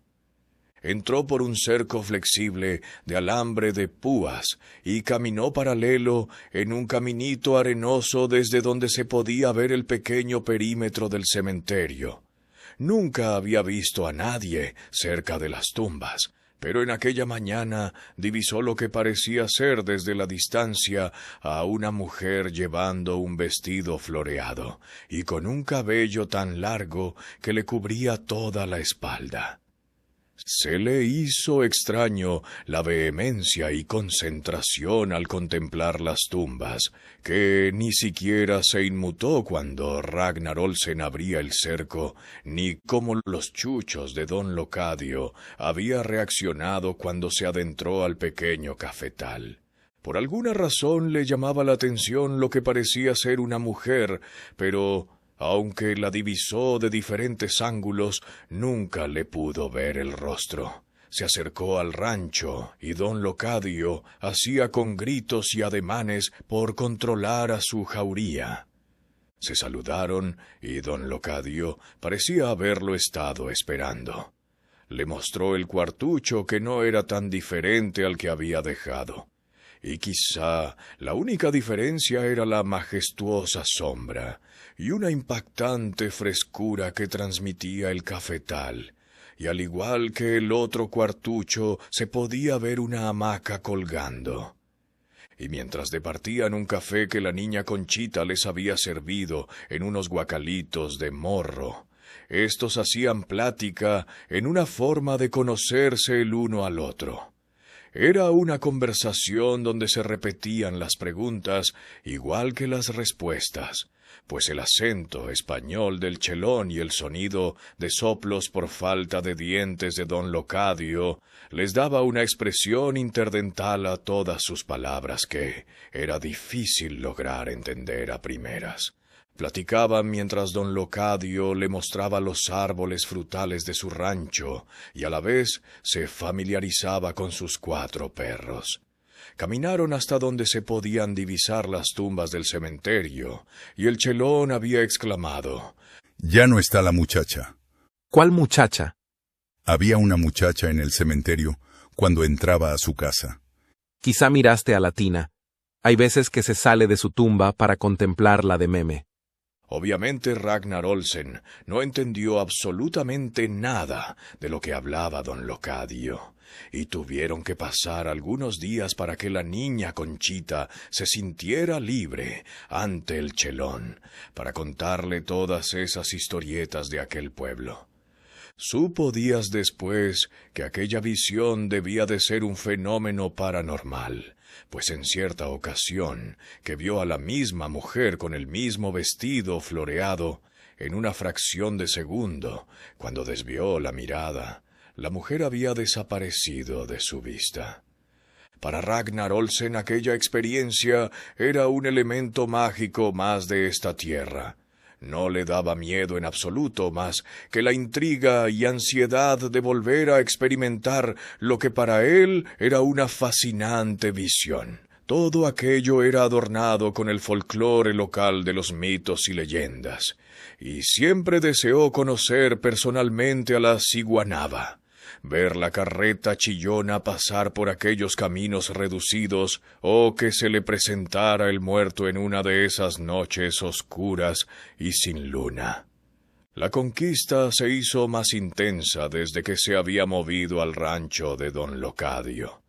Entró por un cerco flexible de alambre de púas y caminó paralelo en un caminito arenoso desde donde se podía ver el pequeño perímetro del cementerio. Nunca había visto a nadie cerca de las tumbas, pero en aquella mañana divisó lo que parecía ser desde la distancia a una mujer llevando un vestido floreado y con un cabello tan largo que le cubría toda la espalda. Se le hizo extraño la vehemencia y concentración al contemplar las tumbas, que ni siquiera se inmutó cuando Ragnar Olsen abría el cerco, ni como los chuchos de don Locadio había reaccionado cuando se adentró al pequeño cafetal. Por alguna razón le llamaba la atención lo que parecía ser una mujer, pero aunque la divisó de diferentes ángulos, nunca le pudo ver el rostro. Se acercó al rancho y don Locadio hacía con gritos y ademanes por controlar a su jauría. Se saludaron y don Locadio parecía haberlo estado esperando. Le mostró el cuartucho, que no era tan diferente al que había dejado. Y quizá la única diferencia era la majestuosa sombra y una impactante frescura que transmitía el cafetal, y al igual que el otro cuartucho se podía ver una hamaca colgando. Y mientras departían un café que la niña Conchita les había servido en unos guacalitos de morro, estos hacían plática en una forma de conocerse el uno al otro. Era una conversación donde se repetían las preguntas igual que las respuestas, pues el acento español del chelón y el sonido de soplos por falta de dientes de don Locadio les daba una expresión interdental a todas sus palabras que era difícil lograr entender a primeras. Platicaban mientras don Locadio le mostraba los árboles frutales de su rancho y a la vez se familiarizaba con sus 4 perros. Caminaron hasta donde se podían divisar las tumbas del cementerio, y el chelón había exclamado: «Ya no está la muchacha». «¿Cuál muchacha?» «Había una muchacha en el cementerio cuando entraba a su casa». «Quizá miraste a la tina. Hay veces que se sale de su tumba para contemplarla de meme». Obviamente Ragnar Olsen no entendió absolutamente nada de lo que hablaba don Locadio, y tuvieron que pasar algunos días para que la niña Conchita se sintiera libre ante el chelón, para contarle todas esas historietas de aquel pueblo. Supo días después que aquella visión debía de ser un fenómeno paranormal, pues en cierta ocasión que vio a la misma mujer con el mismo vestido floreado, en una fracción de segundo, cuando desvió la mirada, la mujer había desaparecido de su vista. Para Ragnar Olsen aquella experiencia era un elemento mágico más de esta tierra. No le daba miedo en absoluto más que la intriga y ansiedad de volver a experimentar lo que para él era una fascinante visión. Todo aquello era adornado con el folclore local de los mitos y leyendas, y siempre deseó conocer personalmente a la ciguanaba, ver la carreta chillona pasar por aquellos caminos reducidos, o que se le presentara el muerto en una de esas noches oscuras y sin luna. La conquista se hizo más intensa desde que se había movido al rancho de don Locadio.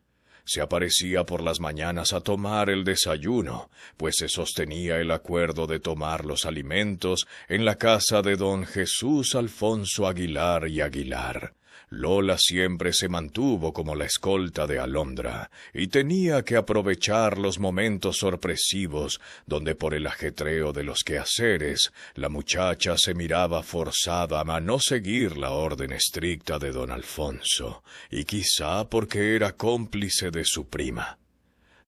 Se aparecía por las mañanas a tomar el desayuno, pues se sostenía el acuerdo de tomar los alimentos en la casa de don Jesús Alfonso Aguilar y Aguilar. Lola siempre se mantuvo como la escolta de Alondra, y tenía que aprovechar los momentos sorpresivos donde por el ajetreo de los quehaceres la muchacha se miraba forzada a no seguir la orden estricta de don Alfonso, y quizá porque era cómplice de su prima.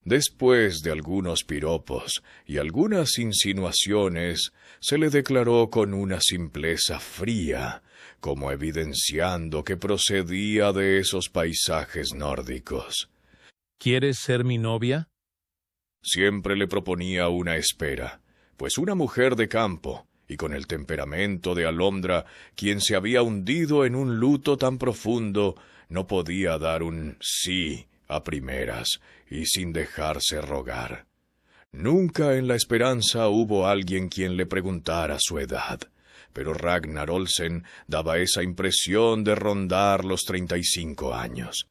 Después de algunos piropos y algunas insinuaciones, se le declaró con una simpleza fría, como evidenciando que procedía de esos paisajes nórdicos. ¿Quieres ser mi novia? Siempre le proponía una espera, pues una mujer de campo, y con el temperamento de Alondra, quien se había hundido en un luto tan profundo, no podía dar un sí a primeras y sin dejarse rogar. Nunca en la esperanza hubo alguien quien le preguntara su edad, pero Ragnar Olsen daba esa impresión de rondar los 35 años.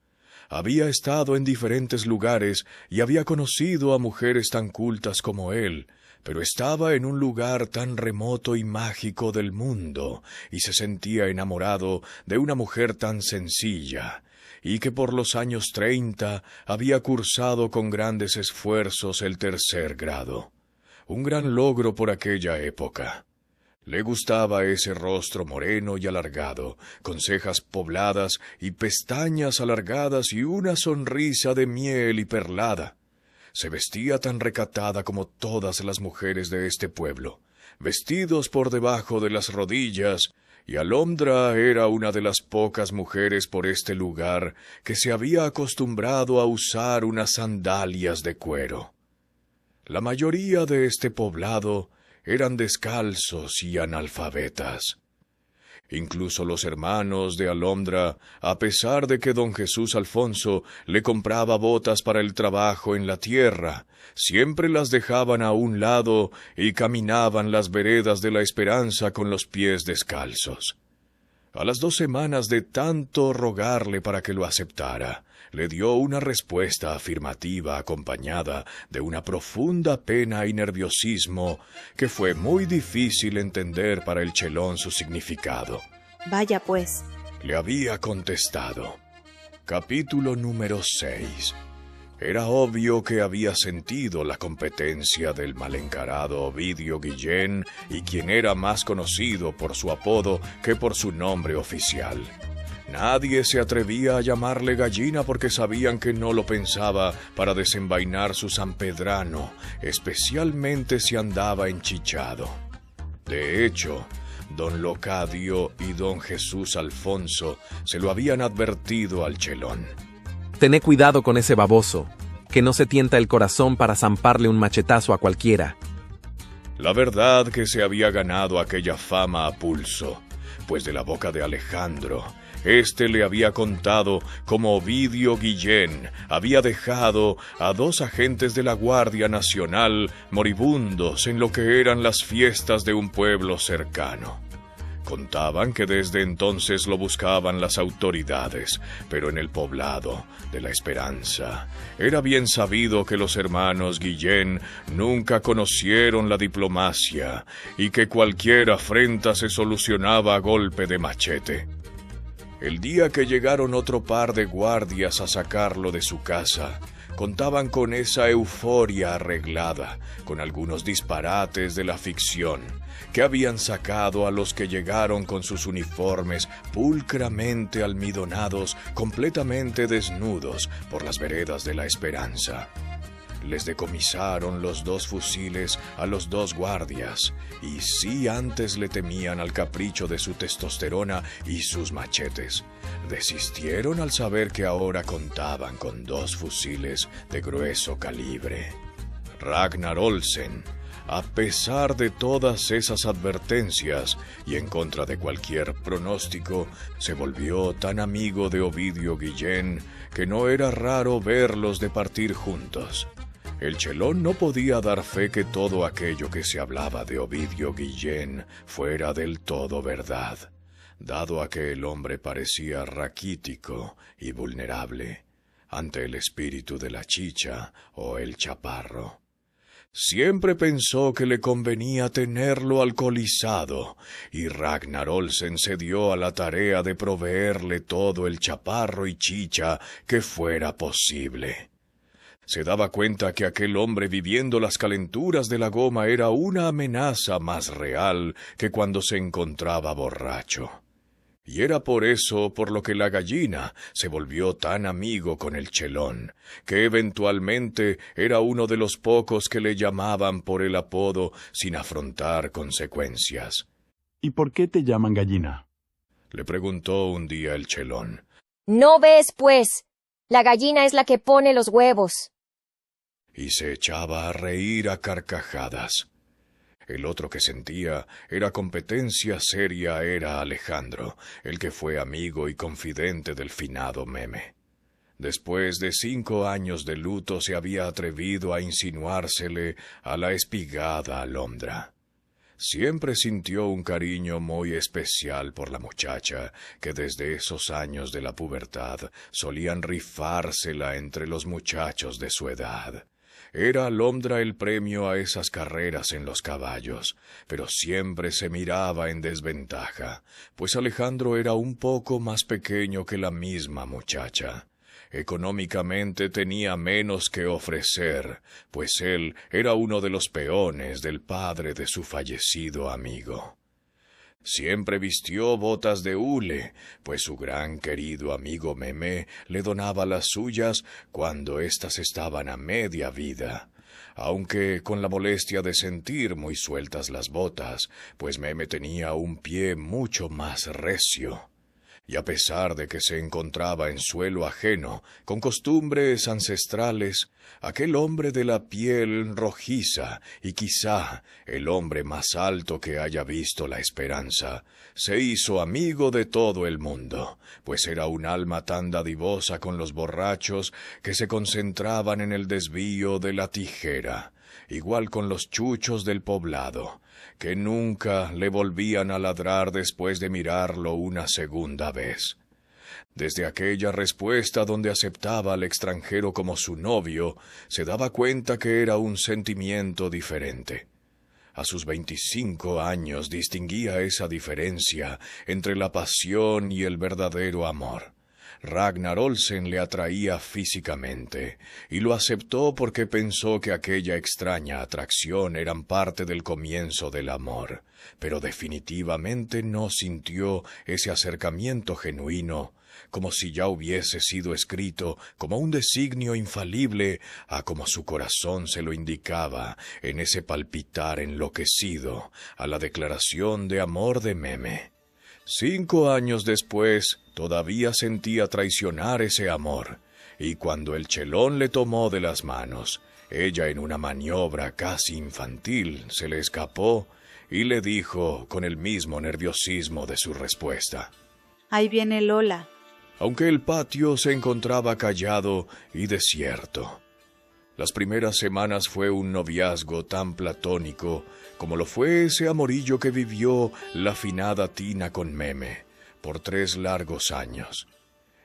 Había estado en diferentes lugares y había conocido a mujeres tan cultas como él, pero estaba en un lugar tan remoto y mágico del mundo y se sentía enamorado de una mujer tan sencilla, y que por los años 30 había cursado con grandes esfuerzos el 3er grado. Un gran logro por aquella época. Le gustaba ese rostro moreno y alargado, con cejas pobladas y pestañas alargadas y una sonrisa de miel y perlada. Se vestía tan recatada como todas las mujeres de este pueblo, vestidos por debajo de las rodillas, y Alondra era una de las pocas mujeres por este lugar que se había acostumbrado a usar unas sandalias de cuero. La mayoría de este poblado eran descalzos y analfabetas. Incluso los hermanos de Alondra, a pesar de que don Jesús Alfonso le compraba botas para el trabajo en la tierra, siempre las dejaban a un lado y caminaban las veredas de la esperanza con los pies descalzos. A las 2 semanas de tanto rogarle para que lo aceptara, le dio una respuesta afirmativa acompañada de una profunda pena y nerviosismo que fue muy difícil entender para el chelón su significado. Vaya pues. Le había contestado. Capítulo número 6. Era obvio que había sentido la competencia del mal encarado Ovidio Guillén y quien era más conocido por su apodo que por su nombre oficial. Nadie se atrevía a llamarle gallina porque sabían que no lo pensaba para desenvainar su sanpedrano, especialmente si andaba enchichado. De hecho, don Locadio y don Jesús Alfonso se lo habían advertido al chelón. Tené cuidado con ese baboso, que no se tienta el corazón para zamparle un machetazo a cualquiera. La verdad que se había ganado aquella fama a pulso, pues de la boca de Alejandro, éste le había contado cómo Ovidio Guillén había dejado a 2 agentes de la Guardia Nacional moribundos en lo que eran las fiestas de un pueblo cercano. Contaban que desde entonces lo buscaban las autoridades, pero en el poblado de La Esperanza era bien sabido que los hermanos Guillén nunca conocieron la diplomacia y que cualquier afrenta se solucionaba a golpe de machete. El día que llegaron otro par de guardias a sacarlo de su casa, contaban con esa euforia arreglada, con algunos disparates de la ficción, que habían sacado a los que llegaron con sus uniformes pulcramente almidonados, completamente desnudos, por las veredas de La Esperanza. Les decomisaron los 2 fusiles a los 2 guardias, y si antes le temían al capricho de su testosterona y sus machetes, desistieron al saber que ahora contaban con 2 fusiles de grueso calibre. Ragnar Olsen, a pesar de todas esas advertencias y en contra de cualquier pronóstico, se volvió tan amigo de Ovidio Guillén que no era raro verlos departir juntos. El chelón no podía dar fe que todo aquello que se hablaba de Ovidio Guillén fuera del todo verdad, dado a que el hombre parecía raquítico y vulnerable ante el espíritu de la chicha o el chaparro. Siempre pensó que le convenía tenerlo alcoholizado, y Ragnar Olsen se dio a la tarea de proveerle todo el chaparro y chicha que fuera posible. Se daba cuenta que aquel hombre viviendo las calenturas de la goma era una amenaza más real que cuando se encontraba borracho. Y era por eso por lo que la gallina se volvió tan amigo con el chelón, que eventualmente era uno de los pocos que le llamaban por el apodo sin afrontar consecuencias. ¿Y por qué te llaman gallina? Le preguntó un día el chelón. ¿No ves, pues? La gallina es la que pone los huevos. Y se echaba a reír a carcajadas. El otro que sentía era competencia seria era Alejandro, el que fue amigo y confidente del finado Meme. Después de 5 años de luto se había atrevido a insinuársele a la espigada alondra. Siempre sintió un cariño muy especial por la muchacha, que desde esos años de la pubertad solían rifársela entre los muchachos de su edad. Era Alondra el premio a esas carreras en los caballos, pero siempre se miraba en desventaja, pues Alejandro era un poco más pequeño que la misma muchacha. Económicamente tenía menos que ofrecer, pues él era uno de los peones del padre de su fallecido amigo. Siempre vistió botas de hule, pues su gran querido amigo Meme le donaba las suyas cuando éstas estaban a media vida, aunque con la molestia de sentir muy sueltas las botas, pues Meme tenía un pie mucho más recio. Y a pesar de que se encontraba en suelo ajeno, con costumbres ancestrales, aquel hombre de la piel rojiza, y quizá el hombre más alto que haya visto la esperanza, se hizo amigo de todo el mundo, pues era un alma tan dadivosa con los borrachos que se concentraban en el desvío de la tijera, igual con los chuchos del poblado, que nunca le volvían a ladrar después de mirarlo una segunda vez. Desde aquella respuesta donde aceptaba al extranjero como su novio, se daba cuenta que era un sentimiento diferente. A sus 25 años distinguía esa diferencia entre la pasión y el verdadero amor. Ragnar Olsen le atraía físicamente, y lo aceptó porque pensó que aquella extraña atracción eran parte del comienzo del amor, pero definitivamente no sintió ese acercamiento genuino, como si ya hubiese sido escrito como un designio infalible a como su corazón se lo indicaba en ese palpitar enloquecido a la declaración de amor de Meme. 5 años después, todavía sentía traicionar ese amor, y cuando el chelón le tomó de las manos, ella en una maniobra casi infantil se le escapó y le dijo con el mismo nerviosismo de su respuesta: «Ahí viene Lola». Aunque el patio se encontraba callado y desierto. Las primeras semanas fue un noviazgo tan platónico como lo fue ese amorillo que vivió la finada Tina con Meme por 3 largos años.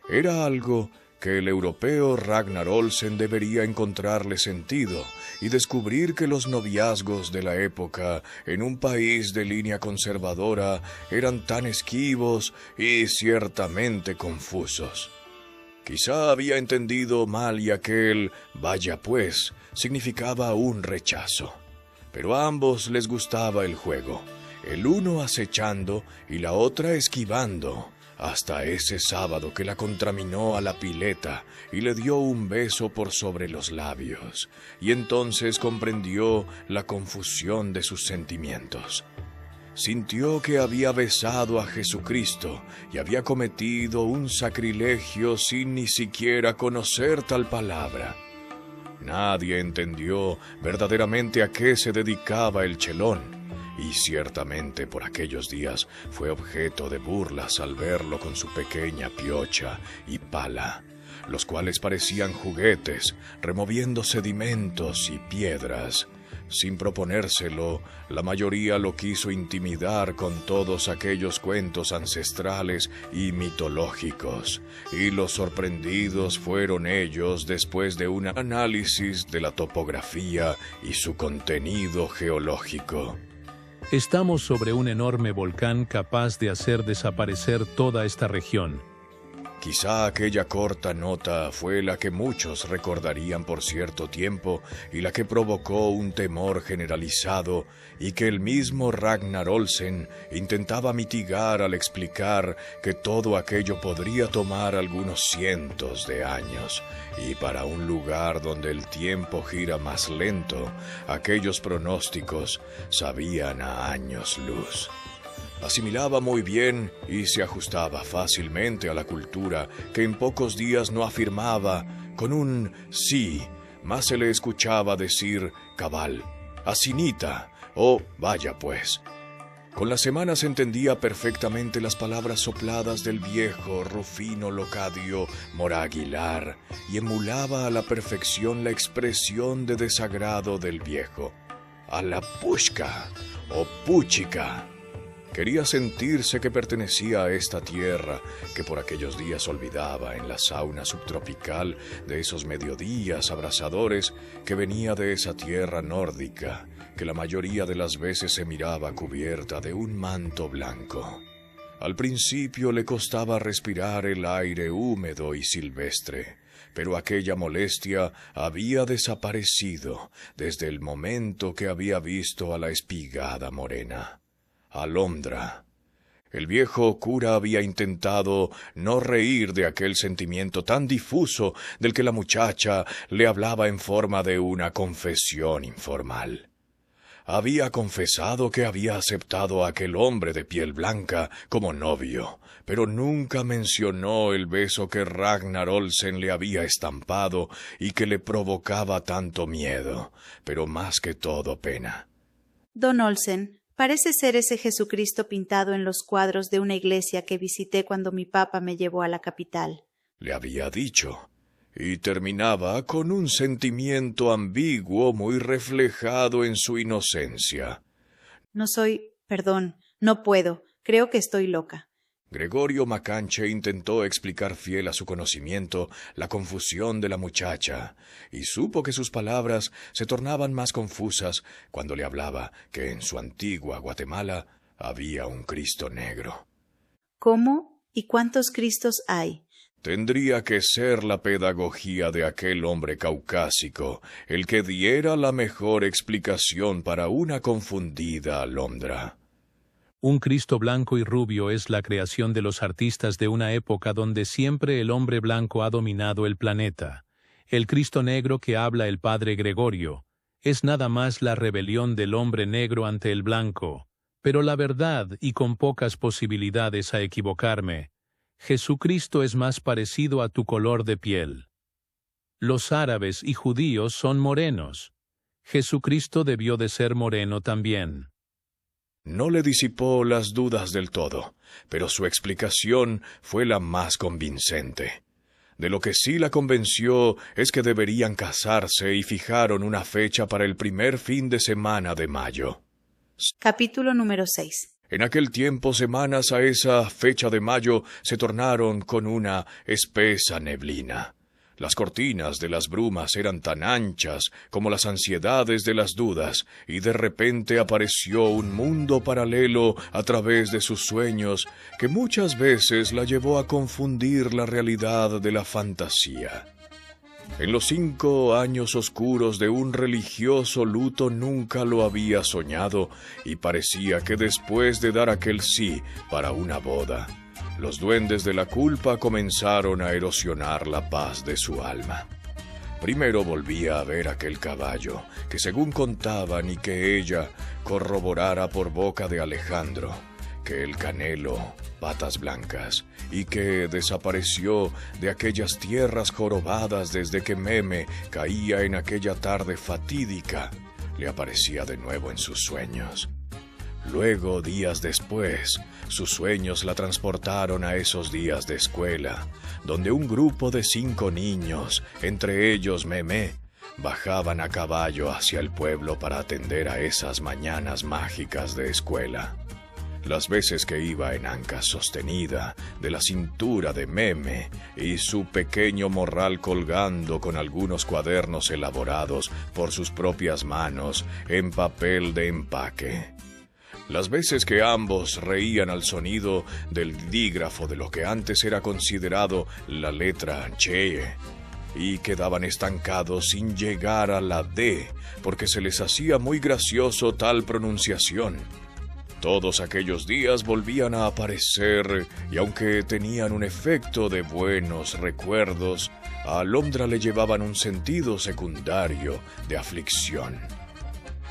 Era algo que el europeo Ragnar Olsen debería encontrarle sentido y descubrir que los noviazgos de la época en un país de línea conservadora eran tan esquivos y ciertamente confusos. Quizá había entendido mal y aquel «vaya pues» significaba un rechazo. Pero a ambos les gustaba el juego, el uno acechando y la otra esquivando, hasta ese sábado que la contraminó a la pileta y le dio un beso por sobre los labios, y entonces comprendió la confusión de sus sentimientos. Sintió que había besado a Jesucristo y había cometido un sacrilegio sin ni siquiera conocer tal palabra. Nadie entendió verdaderamente a qué se dedicaba el chelón, y ciertamente por aquellos días fue objeto de burlas al verlo con su pequeña piocha y pala, los cuales parecían juguetes, removiendo sedimentos y piedras. Sin proponérselo, la mayoría lo quiso intimidar con todos aquellos cuentos ancestrales y mitológicos, y los sorprendidos fueron ellos después de un análisis de la topografía y su contenido geológico. Estamos sobre un enorme volcán capaz de hacer desaparecer toda esta región. Quizá aquella corta nota fue la que muchos recordarían por cierto tiempo y la que provocó un temor generalizado y que el mismo Ragnar Olsen intentaba mitigar al explicar que todo aquello podría tomar algunos cientos de años y para un lugar donde el tiempo gira más lento, aquellos pronósticos sabían a años luz. Asimilaba muy bien y se ajustaba fácilmente a la cultura que en pocos días no afirmaba con un sí, más se le escuchaba decir cabal, asinita o vaya pues. Con las semanas entendía perfectamente las palabras sopladas del viejo Rufino Locadio Mora Aguilar y emulaba a la perfección la expresión de desagrado del viejo. A la pushka o puchica. Quería sentirse que pertenecía a esta tierra que por aquellos días olvidaba en la sauna subtropical de esos mediodías abrasadores que venía de esa tierra nórdica que la mayoría de las veces se miraba cubierta de un manto blanco. Al principio le costaba respirar el aire húmedo y silvestre, pero aquella molestia había desaparecido desde el momento que había visto a la espigada morena. Alondra. El viejo cura había intentado no reír de aquel sentimiento tan difuso del que la muchacha le hablaba en forma de una confesión informal. Había confesado que había aceptado a aquel hombre de piel blanca como novio, pero nunca mencionó el beso que Ragnar Olsen le había estampado y que le provocaba tanto miedo, pero más que todo pena. Don Olsen, parece ser ese Jesucristo pintado en los cuadros de una iglesia que visité cuando mi papá me llevó a la capital. Le había dicho, y terminaba con un sentimiento ambiguo muy reflejado en su inocencia. No puedo, creo que estoy loca. Gregorio Macanche intentó explicar fiel a su conocimiento la confusión de la muchacha, y supo que sus palabras se tornaban más confusas cuando le hablaba que en su antigua Guatemala había un Cristo negro. ¿Cómo? ¿Y cuántos Cristos hay? Tendría que ser la pedagogía de aquel hombre caucásico el que diera la mejor explicación para una confundida alondra. Un Cristo blanco y rubio es la creación de los artistas de una época donde siempre el hombre blanco ha dominado el planeta. El Cristo negro que habla el padre Gregorio es nada más la rebelión del hombre negro ante el blanco. Pero la verdad, y con pocas posibilidades a equivocarme, Jesucristo es más parecido a tu color de piel. Los árabes y judíos son morenos. Jesucristo debió de ser moreno también. No le disipó las dudas del todo, pero su explicación fue la más convincente. De lo que sí la convenció es que deberían casarse y fijaron una fecha para el primer fin de semana de mayo. Capítulo número 6. En aquel tiempo, semanas a esa fecha de mayo se tornaron con una espesa neblina. Las cortinas de las brumas eran tan anchas como las ansiedades de las dudas, y de repente apareció un mundo paralelo a través de sus sueños que muchas veces la llevó a confundir la realidad de la fantasía. En los 5 años oscuros de un religioso luto nunca lo había soñado, y parecía que después de dar aquel sí para una boda, los duendes de la culpa comenzaron a erosionar la paz de su alma. Primero volvía a ver aquel caballo, que según contaban y que ella corroborara por boca de Alejandro, que el Canelo, Patas Blancas, y que desapareció de aquellas tierras jorobadas desde que Meme caía en aquella tarde fatídica, le aparecía de nuevo en sus sueños. Luego, días después, sus sueños la transportaron a esos días de escuela, donde un grupo de 5 niños, entre ellos Meme, bajaban a caballo hacia el pueblo para atender a esas mañanas mágicas de escuela. Las veces que iba en anca sostenida de la cintura de Meme y su pequeño morral colgando con algunos cuadernos elaborados por sus propias manos en papel de empaque. Las veces que ambos reían al sonido del dígrafo de lo que antes era considerado la letra Che, y quedaban estancados sin llegar a la D, porque se les hacía muy gracioso tal pronunciación. Todos aquellos días volvían a aparecer, y aunque tenían un efecto de buenos recuerdos, a Alondra le llevaban un sentido secundario de aflicción.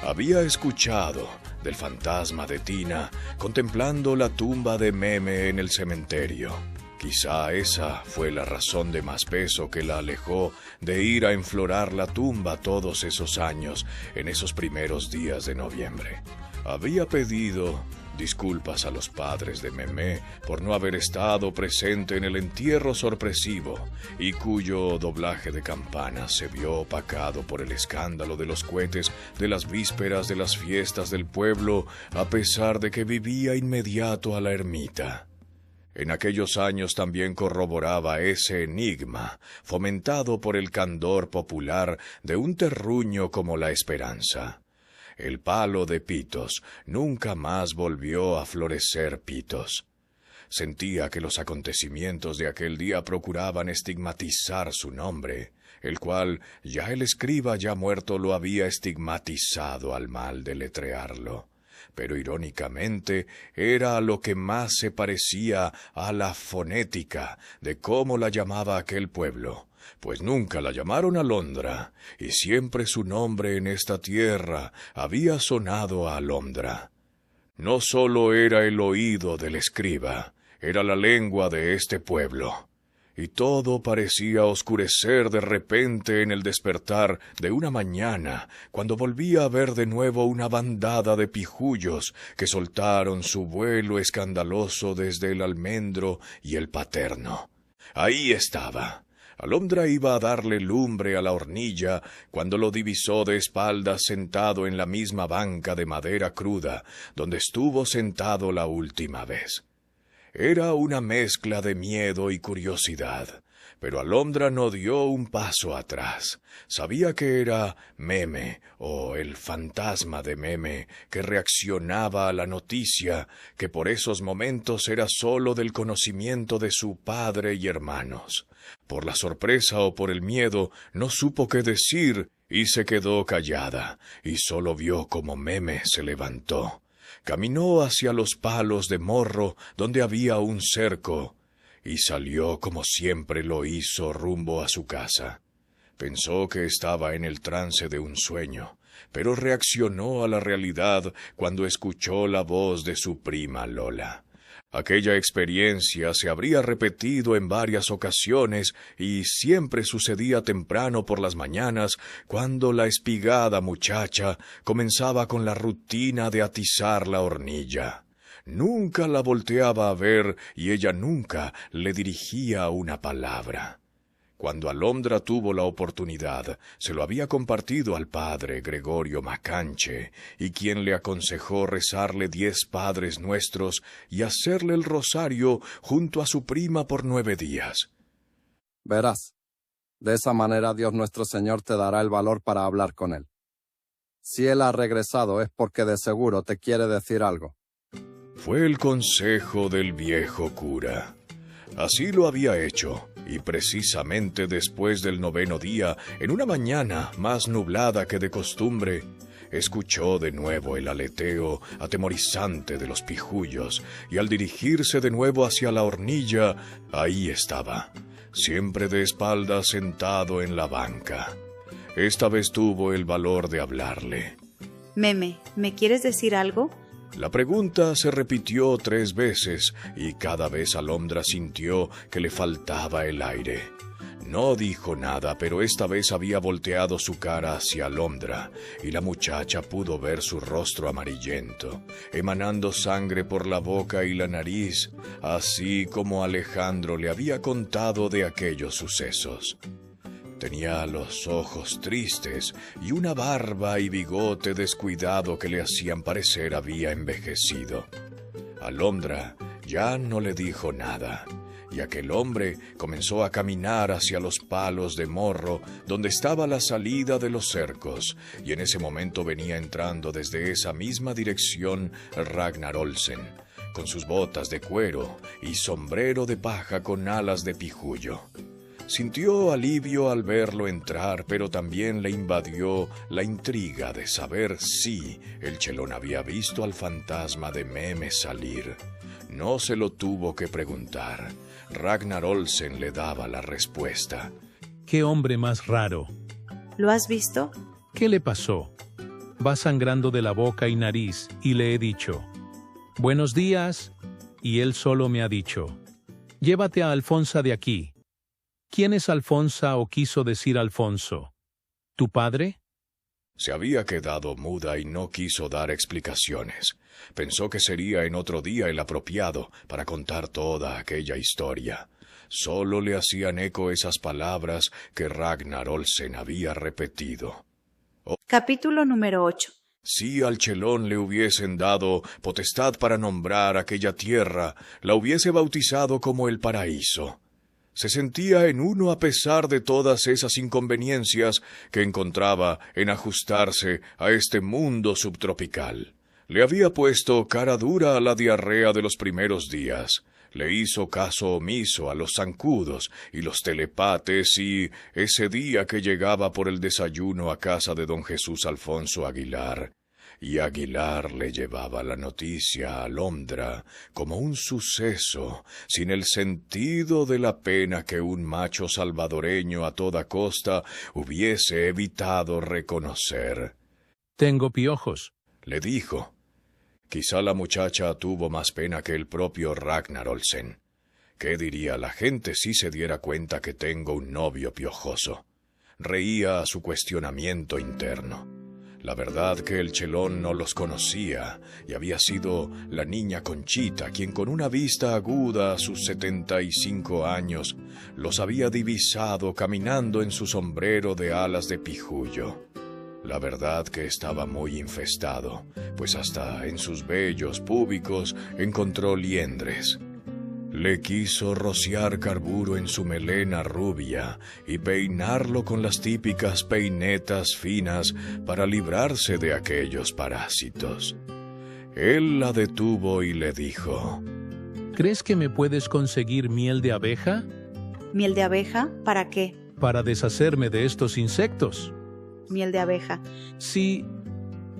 Había escuchado del fantasma de Tina contemplando la tumba de Meme en el cementerio. Quizá esa fue la razón de más peso que la alejó de ir a enflorar la tumba todos esos años, en esos primeros días de noviembre. Había pedido disculpas a los padres de Memé por no haber estado presente en el entierro sorpresivo, y cuyo doblaje de campanas se vio opacado por el escándalo de los cohetes de las vísperas de las fiestas del pueblo, a pesar de que vivía inmediato a la ermita. En aquellos años también corroboraba ese enigma, fomentado por el candor popular de un terruño como la Esperanza. El palo de Pitos nunca más volvió a florecer Pitos. Sentía que los acontecimientos de aquel día procuraban estigmatizar su nombre, el cual ya el escriba ya muerto lo había estigmatizado al mal de letrearlo. Pero irónicamente era lo que más se parecía a la fonética de cómo la llamaba aquel pueblo, pues nunca la llamaron Alondra, y siempre su nombre en esta tierra había sonado a Alondra. No sólo era el oído del escriba, era la lengua de este pueblo. Y todo parecía oscurecer de repente en el despertar de una mañana, cuando volvía a ver de nuevo una bandada de pijullos que soltaron su vuelo escandaloso desde el almendro y el paterno. Ahí estaba. Alondra iba a darle lumbre a la hornilla cuando lo divisó de espaldas sentado en la misma banca de madera cruda donde estuvo sentado la última vez. Era una mezcla de miedo y curiosidad, pero Alondra no dio un paso atrás. Sabía que era Meme, o el fantasma de Meme, que reaccionaba a la noticia, que por esos momentos era sólo del conocimiento de su padre y hermanos. Por la sorpresa o por el miedo, no supo qué decir, y se quedó callada, y sólo vio cómo Meme se levantó. Caminó hacia los palos de morro donde había un cerco y salió como siempre lo hizo rumbo a su casa. Pensó que estaba en el trance de un sueño, pero reaccionó a la realidad cuando escuchó la voz de su prima Lola. Aquella experiencia se habría repetido en varias ocasiones y siempre sucedía temprano por las mañanas, cuando la espigada muchacha comenzaba con la rutina de atizar la hornilla. Nunca la volteaba a ver y ella nunca le dirigía una palabra. Cuando Alondra tuvo la oportunidad, se lo había compartido al padre Gregorio Macanche, y quien le aconsejó rezarle 10 Padres Nuestros y hacerle el rosario junto a su prima por 9 días. Verás, de esa manera Dios nuestro Señor te dará el valor para hablar con Él. Si Él ha regresado es porque de seguro te quiere decir algo. Fue el consejo del viejo cura. Así lo había hecho. Y precisamente después del 9º día, en una mañana más nublada que de costumbre, escuchó de nuevo el aleteo atemorizante de los pijullos, y al dirigirse de nuevo hacia la hornilla, ahí estaba, siempre de espaldas sentado en la banca. Esta vez tuvo el valor de hablarle. Meme, ¿me quieres decir algo? La pregunta se repitió 3 veces, y cada vez Alondra sintió que le faltaba el aire. No dijo nada, pero esta vez había volteado su cara hacia Alondra, y la muchacha pudo ver su rostro amarillento, emanando sangre por la boca y la nariz, así como Alejandro le había contado de aquellos sucesos. Tenía los ojos tristes y una barba y bigote descuidado que le hacían parecer había envejecido. Alondra ya no le dijo nada, y aquel hombre comenzó a caminar hacia los palos de morro donde estaba la salida de los cercos, y en ese momento venía entrando desde esa misma dirección Ragnar Olsen, con sus botas de cuero y sombrero de paja con alas de pijullo. Sintió alivio al verlo entrar, pero también le invadió la intriga de saber si el chelón había visto al fantasma de Meme salir. No se lo tuvo que preguntar. Ragnar Olsen le daba la respuesta. ¡Qué hombre más raro! ¿Lo has visto? ¿Qué le pasó? Va sangrando de la boca y nariz, y le he dicho, «Buenos días», y él solo me ha dicho, «Llévate a Alfonsa de aquí». ¿Quién es Alfonsa o quiso decir Alfonso? ¿Tu padre? Se había quedado muda y no quiso dar explicaciones. Pensó que sería en otro día el apropiado para contar toda aquella historia. Solo le hacían eco esas palabras que Ragnar Olsen había repetido. Capítulo número 8. Si al chelón le hubiesen dado potestad para nombrar aquella tierra, la hubiese bautizado como el paraíso. Se sentía en uno a pesar de todas esas inconveniencias que encontraba en ajustarse a este mundo subtropical. Le había puesto cara dura a la diarrea de los primeros días. Le hizo caso omiso a los zancudos y los telepates y, ese día que llegaba por el desayuno a casa de don Jesús Alfonso Aguilar, y Aguilar le llevaba la noticia a Alondra como un suceso, sin el sentido de la pena que un macho salvadoreño a toda costa hubiese evitado reconocer. «Tengo piojos», le dijo. Quizá la muchacha tuvo más pena que el propio Ragnar Olsen. ¿Qué diría la gente si se diera cuenta que tengo un novio piojoso? Reía a su cuestionamiento interno. La verdad que el chelón no los conocía, y había sido la niña Conchita quien con una vista aguda a sus 75 años los había divisado caminando en su sombrero de alas de pijullo. La verdad que estaba muy infestado, pues hasta en sus vellos púbicos encontró liendres. Le quiso rociar carburo en su melena rubia y peinarlo con las típicas peinetas finas para librarse de aquellos parásitos. Él la detuvo y le dijo, ¿crees que me puedes conseguir miel de abeja? ¿Miel de abeja? ¿Para qué? Para deshacerme de estos insectos. Miel de abeja. Sí,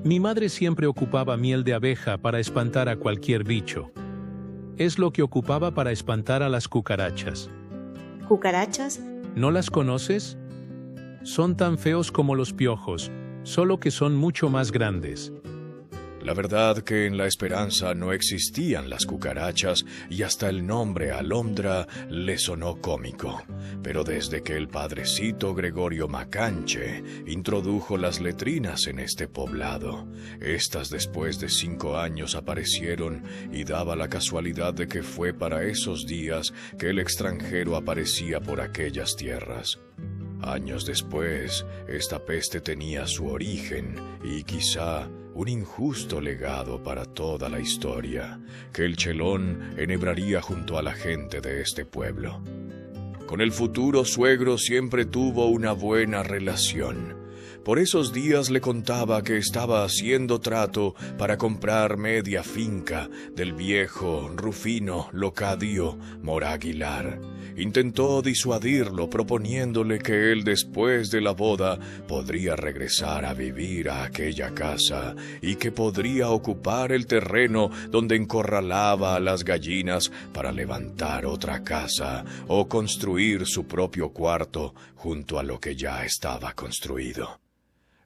mi madre siempre ocupaba miel de abeja para espantar a cualquier bicho. Es lo que ocupaba para espantar a las cucarachas. ¿Cucarachas? ¿No las conoces? Son tan feos como los piojos, solo que son mucho más grandes. La verdad que en La Esperanza no existían las cucarachas y hasta el nombre Alondra le sonó cómico. Pero desde que el padrecito Gregorio Macanche introdujo las letrinas en este poblado, estas después de 5 años aparecieron y daba la casualidad de que fue para esos días que el extranjero aparecía por aquellas tierras. Años después, esta peste tenía su origen y quizá un injusto legado para toda la historia, que el chelón enhebraría junto a la gente de este pueblo. Con el futuro suegro siempre tuvo una buena relación. Por esos días le contaba que estaba haciendo trato para comprar media finca del viejo Rufino Locadio Mora Aguilar. Intentó disuadirlo proponiéndole que él después de la boda podría regresar a vivir a aquella casa y que podría ocupar el terreno donde encorralaba a las gallinas para levantar otra casa o construir su propio cuarto junto a lo que ya estaba construido.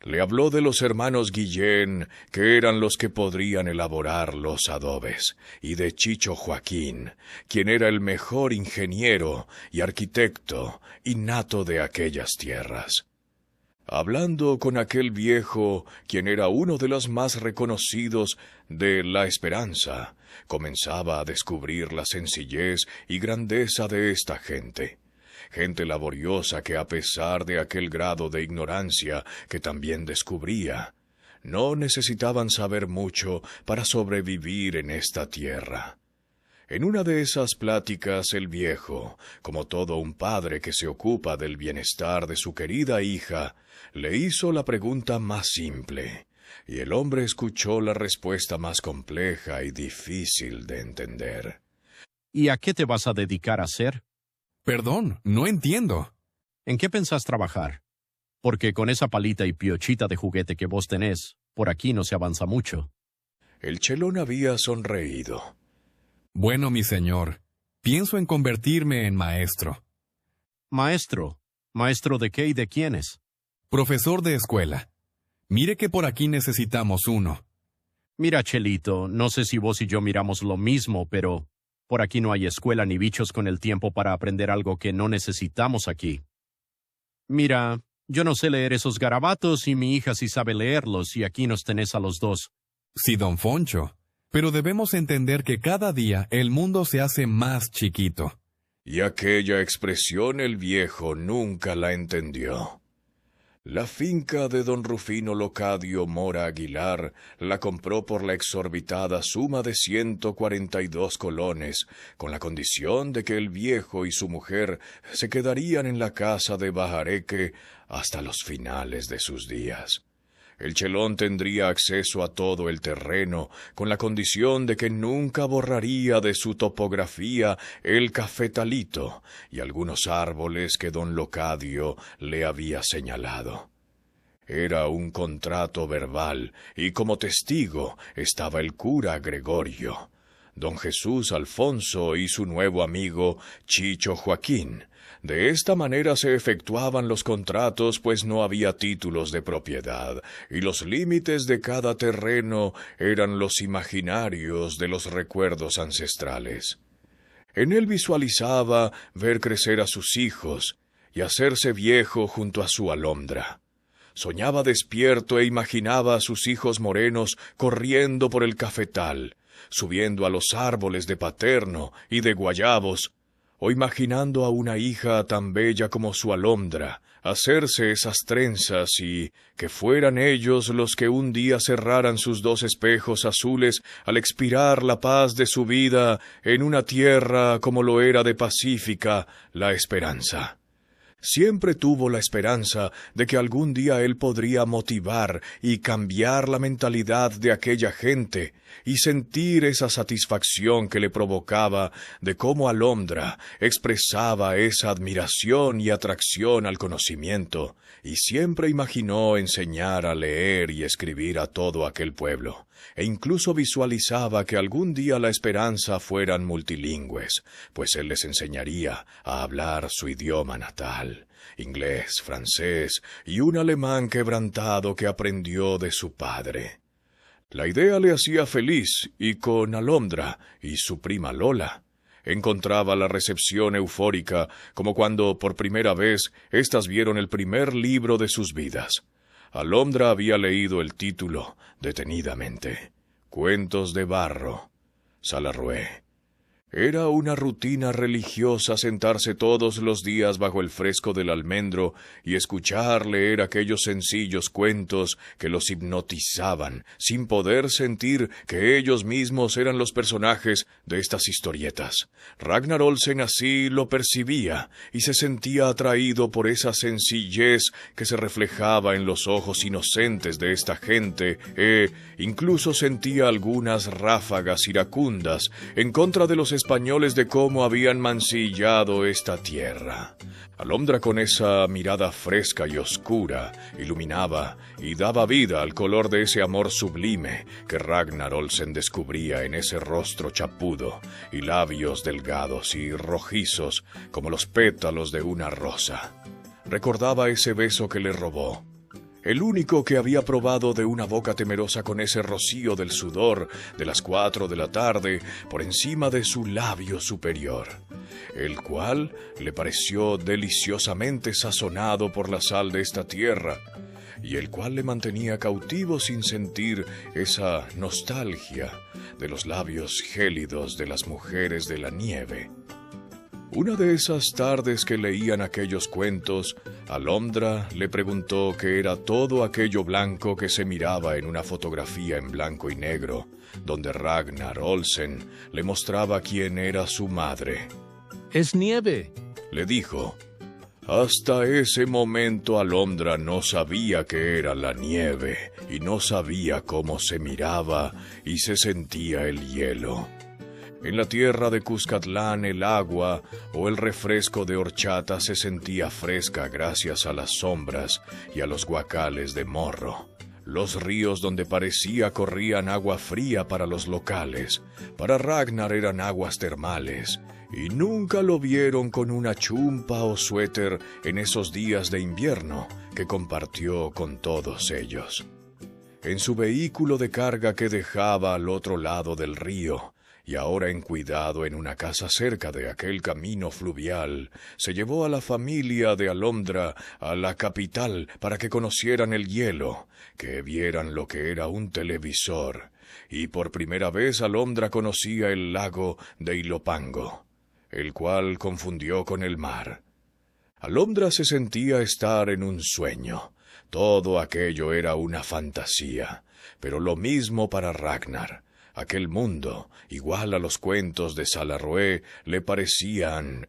Le habló de los hermanos Guillén, que eran los que podrían elaborar los adobes, y de Chicho Joaquín, quien era el mejor ingeniero y arquitecto innato de aquellas tierras. Hablando con aquel viejo, quien era uno de los más reconocidos de La Esperanza, comenzaba a descubrir la sencillez y grandeza de esta gente. Gente laboriosa que a pesar de aquel grado de ignorancia que también descubría, no necesitaban saber mucho para sobrevivir en esta tierra. En una de esas pláticas el viejo, como todo un padre que se ocupa del bienestar de su querida hija, le hizo la pregunta más simple, y el hombre escuchó la respuesta más compleja y difícil de entender. ¿Y a qué te vas a dedicar a hacer? Perdón, no entiendo. ¿En qué pensás trabajar? Porque con esa palita y piochita de juguete que vos tenés, por aquí no se avanza mucho. El chelón había sonreído. Bueno, mi señor, pienso en convertirme en maestro. ¿Maestro? ¿Maestro de qué y de quiénes? Profesor de escuela. Mire que por aquí necesitamos uno. Mira, Chelito, no sé si vos y yo miramos lo mismo, pero por aquí no hay escuela ni bichos con el tiempo para aprender algo que no necesitamos aquí. Mira, yo no sé leer esos garabatos y mi hija sí sabe leerlos y aquí nos tenés a los dos. Sí, don Foncho. Pero debemos entender que cada día el mundo se hace más chiquito. Y aquella expresión el viejo nunca la entendió. La finca de don Rufino Locadio Mora Aguilar la compró por la exorbitada suma de 142 colones, con la condición de que el viejo y su mujer se quedarían en la casa de Bajareque hasta los finales de sus días. El chelón tendría acceso a todo el terreno, con la condición de que nunca borraría de su topografía el cafetalito y algunos árboles que don Locadio le había señalado. Era un contrato verbal, y como testigo estaba el cura Gregorio, don Jesús Alfonso y su nuevo amigo Chicho Joaquín. De esta manera se efectuaban los contratos, pues no había títulos de propiedad, y los límites de cada terreno eran los imaginarios de los recuerdos ancestrales. En él visualizaba ver crecer a sus hijos y hacerse viejo junto a su alondra. Soñaba despierto e imaginaba a sus hijos morenos corriendo por el cafetal, subiendo a los árboles de paterno y de guayabos, o imaginando a una hija tan bella como su alondra, hacerse esas trenzas y que fueran ellos los que un día cerraran sus dos espejos azules al expirar la paz de su vida en una tierra como lo era de pacífica la esperanza. Siempre tuvo la esperanza de que algún día él podría motivar y cambiar la mentalidad de aquella gente y sentir esa satisfacción que le provocaba de cómo Alondra expresaba esa admiración y atracción al conocimiento, y siempre imaginó enseñar a leer y escribir a todo aquel pueblo, e incluso visualizaba que algún día la esperanza fueran multilingües, pues él les enseñaría a hablar su idioma natal, inglés, francés y un alemán quebrantado que aprendió de su padre. La idea le hacía feliz, y con Alondra y su prima Lola encontraba la recepción eufórica como cuando por primera vez éstas vieron el primer libro de sus vidas. Alondra había leído el título detenidamente: Cuentos de barro, Salarrué. Era una rutina religiosa sentarse todos los días bajo el fresco del almendro y escuchar leer aquellos sencillos cuentos que los hipnotizaban, sin poder sentir que ellos mismos eran los personajes de estas historietas. Ragnar Olsen así lo percibía y se sentía atraído por esa sencillez que se reflejaba en los ojos inocentes de esta gente, incluso sentía algunas ráfagas iracundas en contra de los españoles de cómo habían mancillado esta tierra. Alondra, con esa mirada fresca y oscura, iluminaba y daba vida al color de ese amor sublime que Ragnar Olsen descubría en ese rostro chapudo y labios delgados y rojizos como los pétalos de una rosa. Recordaba ese beso que le robó, el único que había probado de una boca temerosa, con ese rocío del sudor de las 4 de la tarde por encima de su labio superior, el cual le pareció deliciosamente sazonado por la sal de esta tierra, y el cual le mantenía cautivo sin sentir esa nostalgia de los labios gélidos de las mujeres de la nieve. Una de esas tardes que leían aquellos cuentos, Alondra le preguntó qué era todo aquello blanco que se miraba en una fotografía en blanco y negro, donde Ragnar Olsen le mostraba quién era su madre. «Es nieve», le dijo. Hasta ese momento Alondra no sabía qué era la nieve y no sabía cómo se miraba y se sentía el hielo. En la tierra de Cuscatlán el agua o el refresco de horchata se sentía fresca gracias a las sombras y a los guacales de morro. Los ríos donde parecía corrían agua fría para los locales, para Ragnar eran aguas termales, y nunca lo vieron con una chumpa o suéter en esos días de invierno que compartió con todos ellos. En su vehículo de carga que dejaba al otro lado del río, y ahora en cuidado en una casa cerca de aquel camino fluvial, se llevó a la familia de Alondra a la capital para que conocieran el hielo, que vieran lo que era un televisor, y por primera vez Alondra conocía el lago de Ilopango, el cual confundió con el mar. Alondra se sentía estar en un sueño. Todo aquello era una fantasía, pero lo mismo para Ragnar. Aquel mundo, igual a los cuentos de Salarrué,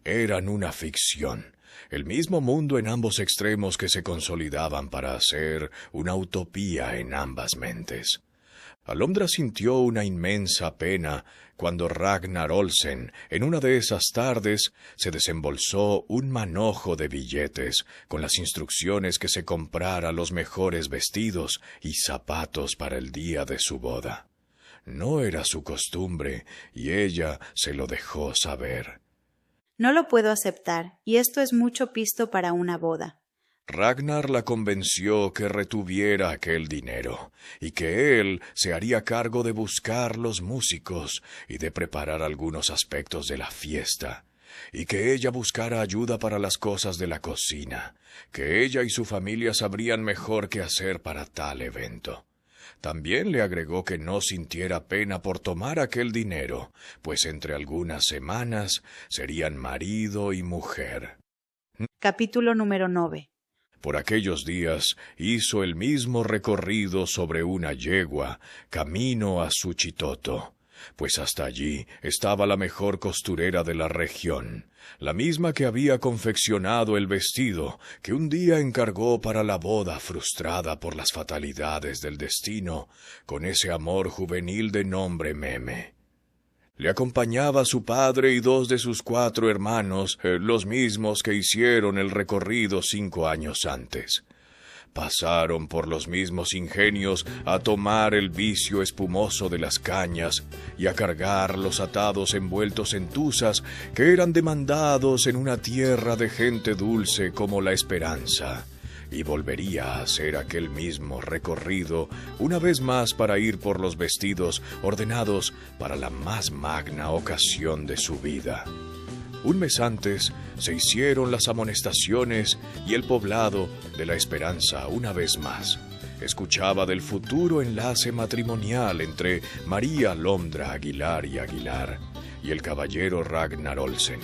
eran una ficción. El mismo mundo en ambos extremos que se consolidaban para hacer una utopía en ambas mentes. Alondra sintió una inmensa pena cuando Ragnar Olsen, en una de esas tardes, se desembolsó un manojo de billetes con las instrucciones que se comprara los mejores vestidos y zapatos para el día de su boda. No era su costumbre, y ella se lo dejó saber. No lo puedo aceptar, y esto es mucho pisto para una boda. Ragnar la convenció que retuviera aquel dinero, y que él se haría cargo de buscar los músicos y de preparar algunos aspectos de la fiesta, y que ella buscara ayuda para las cosas de la cocina, que ella y su familia sabrían mejor qué hacer para tal evento. También le agregó que no sintiera pena por tomar aquel dinero, pues entre algunas semanas serían marido y mujer. Capítulo número 9. Por aquellos días hizo el mismo recorrido sobre una yegua, camino a Suchitoto, pues hasta allí estaba la mejor costurera de la región, la misma que había confeccionado el vestido que un día encargó para la boda frustrada por las fatalidades del destino, con ese amor juvenil de nombre Meme. Le acompañaba su padre y 2 de sus 4 hermanos, los mismos que hicieron el recorrido 5 años antes. Pasaron por los mismos ingenios a tomar el vicio espumoso de las cañas y a cargar los atados envueltos en tuzas que eran demandados en una tierra de gente dulce como la esperanza, y volvería a hacer aquel mismo recorrido una vez más para ir por los vestidos ordenados para la más magna ocasión de su vida. Un mes antes se hicieron las amonestaciones y el poblado de la esperanza una vez más escuchaba del futuro enlace matrimonial entre María Alondra Aguilar y el caballero Ragnar Olsen.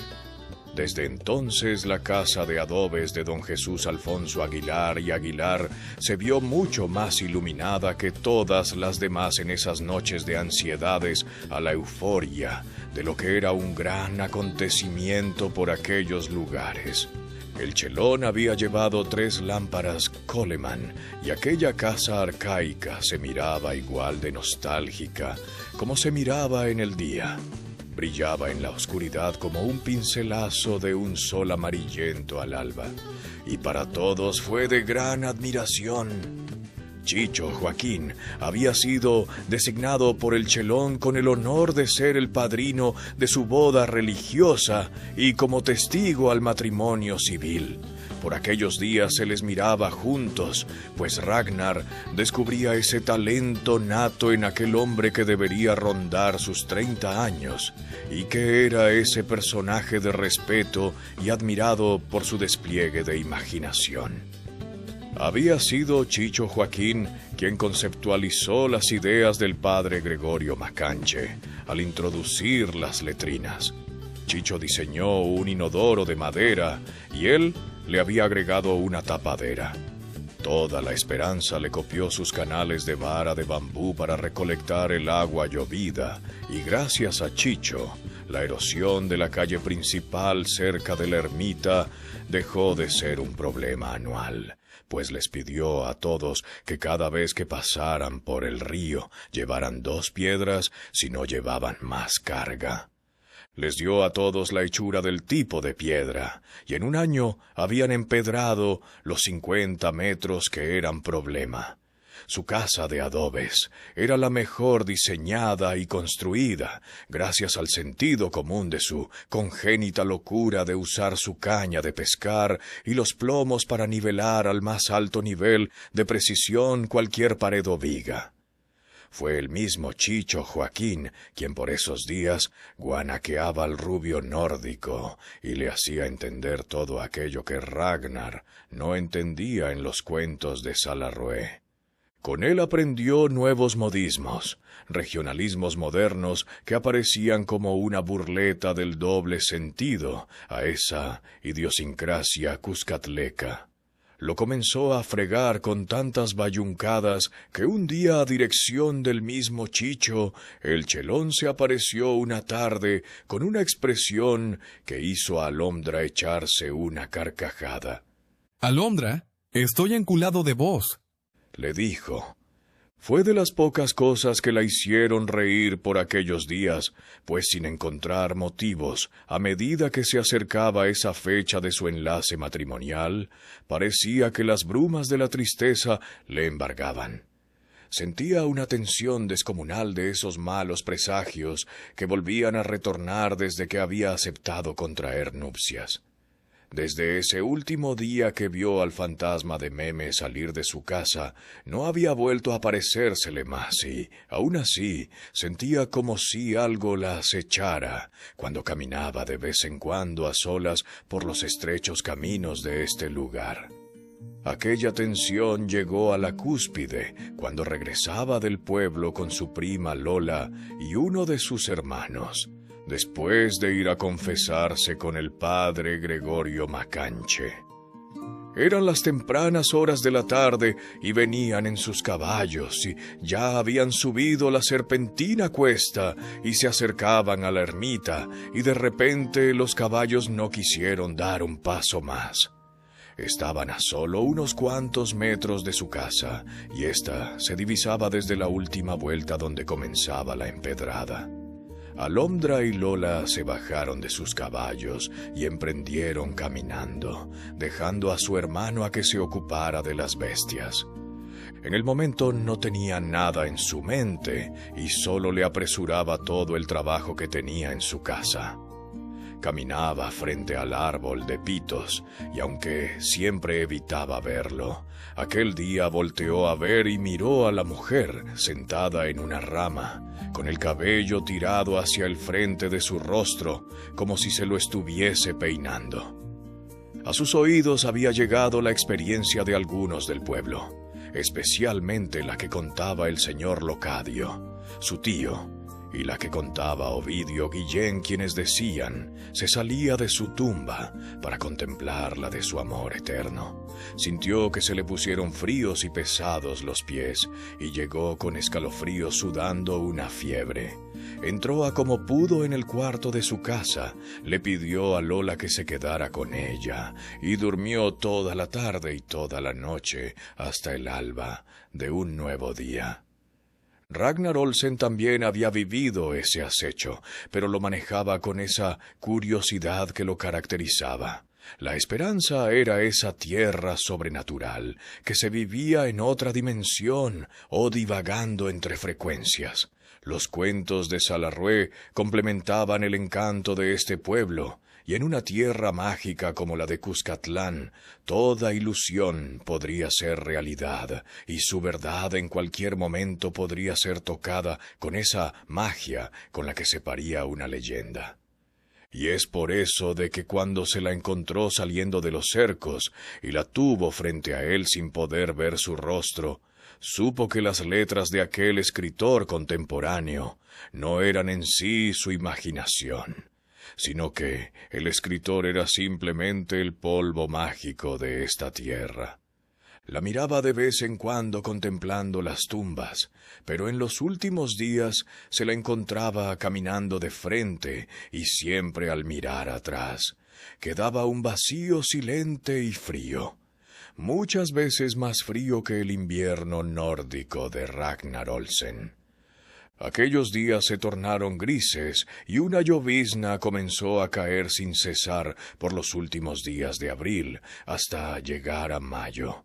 Desde entonces la casa de adobes de don Jesús Alfonso Aguilar y Aguilar se vio mucho más iluminada que todas las demás en esas noches de ansiedades a la euforia de lo que era un gran acontecimiento por aquellos lugares. El chelón había llevado 3 lámparas Coleman y aquella casa arcaica se miraba igual de nostálgica como se miraba en el día. Brillaba en la oscuridad como un pincelazo de un sol amarillento al alba, y para todos fue de gran admiración. Chicho Joaquín había sido designado por el chelón con el honor de ser el padrino de su boda religiosa y como testigo al matrimonio civil. Por aquellos días se les miraba juntos, pues Ragnar descubría ese talento nato en aquel hombre que debería rondar sus 30 años, y que era ese personaje de respeto y admirado por su despliegue de imaginación. Había sido Chicho Joaquín quien conceptualizó las ideas del padre Gregorio Macanche al introducir las letrinas. Chicho diseñó un inodoro de madera y él le había agregado una tapadera. Toda la esperanza le copió sus canales de vara de bambú para recolectar el agua llovida, y gracias a Chicho, la erosión de la calle principal cerca de la ermita dejó de ser un problema anual, pues les pidió a todos que cada vez que pasaran por el río llevaran 2 piedras si no llevaban más carga. Les dio a todos la hechura del tipo de piedra, y en un año habían empedrado los 50 metros que eran problema. Su casa de adobes era la mejor diseñada y construida, gracias al sentido común de su congénita locura de usar su caña de pescar y los plomos para nivelar al más alto nivel de precisión cualquier pared o viga. Fue el mismo Chicho Joaquín quien por esos días guanaqueaba al rubio nórdico y le hacía entender todo aquello que Ragnar no entendía en los cuentos de Salarrué. Con él aprendió nuevos modismos, regionalismos modernos que aparecían como una burleta del doble sentido a esa idiosincrasia cuscatleca. Lo comenzó a fregar con tantas bayuncadas que un día, a dirección del mismo Chicho, el chelón se apareció una tarde con una expresión que hizo a Alondra echarse una carcajada. «Alondra, estoy enculado de vos», le dijo. Fue de las pocas cosas que la hicieron reír por aquellos días, pues sin encontrar motivos, a medida que se acercaba esa fecha de su enlace matrimonial, parecía que las brumas de la tristeza le embargaban. Sentía una tensión descomunal de esos malos presagios que volvían a retornar desde que había aceptado contraer nupcias. Desde ese último día que vio al fantasma de Meme salir de su casa, no había vuelto a aparecérsele más y, aun así, sentía como si algo la acechara cuando caminaba de vez en cuando a solas por los estrechos caminos de este lugar. Aquella tensión llegó a la cúspide cuando regresaba del pueblo con su prima Lola y uno de sus hermanos, después de ir a confesarse con el padre Gregorio Macanche. Eran las tempranas horas de la tarde y venían en sus caballos y ya habían subido la serpentina cuesta y se acercaban a la ermita y de repente los caballos no quisieron dar un paso más. Estaban a solo unos cuantos metros de su casa y ésta se divisaba desde la última vuelta donde comenzaba la empedrada. Alondra y Lola se bajaron de sus caballos y emprendieron caminando, dejando a su hermano a que se ocupara de las bestias. En el momento no tenía nada en su mente y solo le apresuraba todo el trabajo que tenía en su casa. Caminaba frente al árbol de pitos y aunque siempre evitaba verlo, aquel día volteó a ver y miró a la mujer sentada en una rama, con el cabello tirado hacia el frente de su rostro, como si se lo estuviese peinando. A sus oídos había llegado la experiencia de algunos del pueblo, especialmente la que contaba el señor Locadio, su tío, y la que contaba Ovidio Guillén, quienes decían se salía de su tumba para contemplar la de su amor eterno. Sintió que se le pusieron fríos y pesados los pies y llegó con escalofríos sudando una fiebre. Entró a como pudo en el cuarto de su casa, le pidió a Lola que se quedara con ella y durmió toda la tarde y toda la noche hasta el alba de un nuevo día. Ragnar Olsen también había vivido ese acecho, pero lo manejaba con esa curiosidad que lo caracterizaba. La esperanza era esa tierra sobrenatural, que se vivía en otra dimensión o divagando entre frecuencias. Los cuentos de Salarrué complementaban el encanto de este pueblo, y en una tierra mágica como la de Cuscatlán, toda ilusión podría ser realidad, y su verdad en cualquier momento podría ser tocada con esa magia con la que se paría una leyenda. Y es por eso de que cuando se la encontró saliendo de los cercos y la tuvo frente a él sin poder ver su rostro, supo que las letras de aquel escritor contemporáneo no eran en sí su imaginación. sino que el escritor era simplemente el polvo mágico de esta tierra. La miraba de vez en cuando contemplando las tumbas, pero en los últimos días se la encontraba caminando de frente y siempre al mirar atrás quedaba un vacío silente y frío, muchas veces más frío que el invierno nórdico de Ragnar Olsen. Aquellos días se tornaron grises y una llovizna comenzó a caer sin cesar por los últimos días de abril hasta llegar a mayo.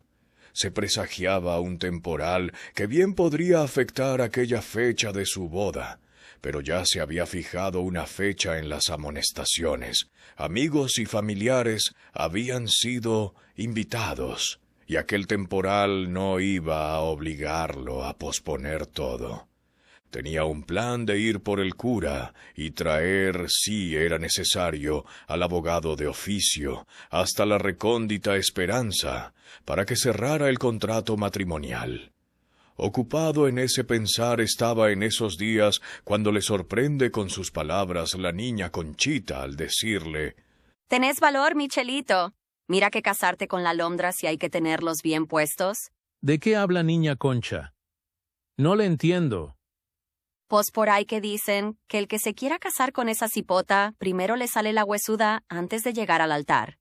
Se presagiaba un temporal que bien podría afectar aquella fecha de su boda, pero ya se había fijado una fecha en las amonestaciones. Amigos y familiares habían sido invitados, y aquel temporal no iba a obligarlo a posponer todo. Tenía un plan de ir por el cura y traer, si era necesario, al abogado de oficio hasta la recóndita Esperanza para que cerrara el contrato matrimonial. Ocupado en ese pensar estaba en esos días cuando le sorprende con sus palabras la niña Conchita al decirle: «Tenés valor, Michelito. Mira que casarte con la alondra si hay que tenerlos bien puestos». ¿De qué habla niña Concha? No le entiendo. Pues por ahí que dicen que el que se quiera casar con esa cipota, primero le sale la huesuda antes de llegar al altar.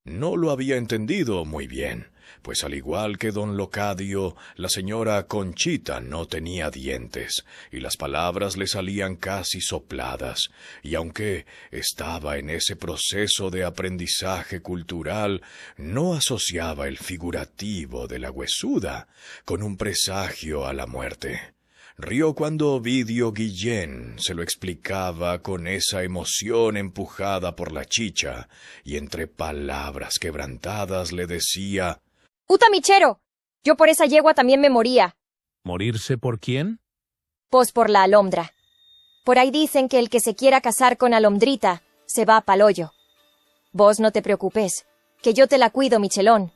No lo había entendido muy bien, pues al igual que don Locadio, la señora Conchita no tenía dientes, y las palabras le salían casi sopladas, y aunque estaba en ese proceso de aprendizaje cultural, no asociaba el figurativo de la huesuda con un presagio a la muerte. Rió cuando Ovidio Guillén se lo explicaba con esa emoción empujada por la chicha, y entre palabras quebrantadas le decía: «¡Uta michero! Yo por esa yegua también me moría». ¿Morirse por quién? Pues por la alondra. Por ahí dicen que el que se quiera casar con alondrita se va pa'l hoyo. Vos no te preocupes, que yo te la cuido, Michelón.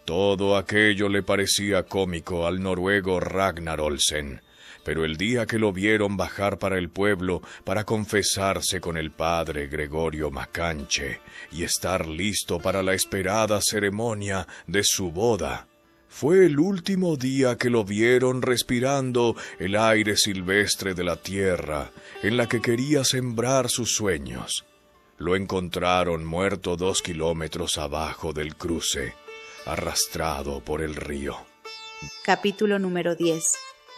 Todo aquello le parecía cómico al noruego Ragnar Olsen, pero el día que lo vieron bajar para el pueblo para confesarse con el padre Gregorio Macanche y estar listo para la esperada ceremonia de su boda, fue el último día que lo vieron respirando el aire silvestre de la tierra en la que quería sembrar sus sueños. Lo encontraron muerto 2 kilómetros abajo del cruce, arrastrado por el río. Capítulo número 10.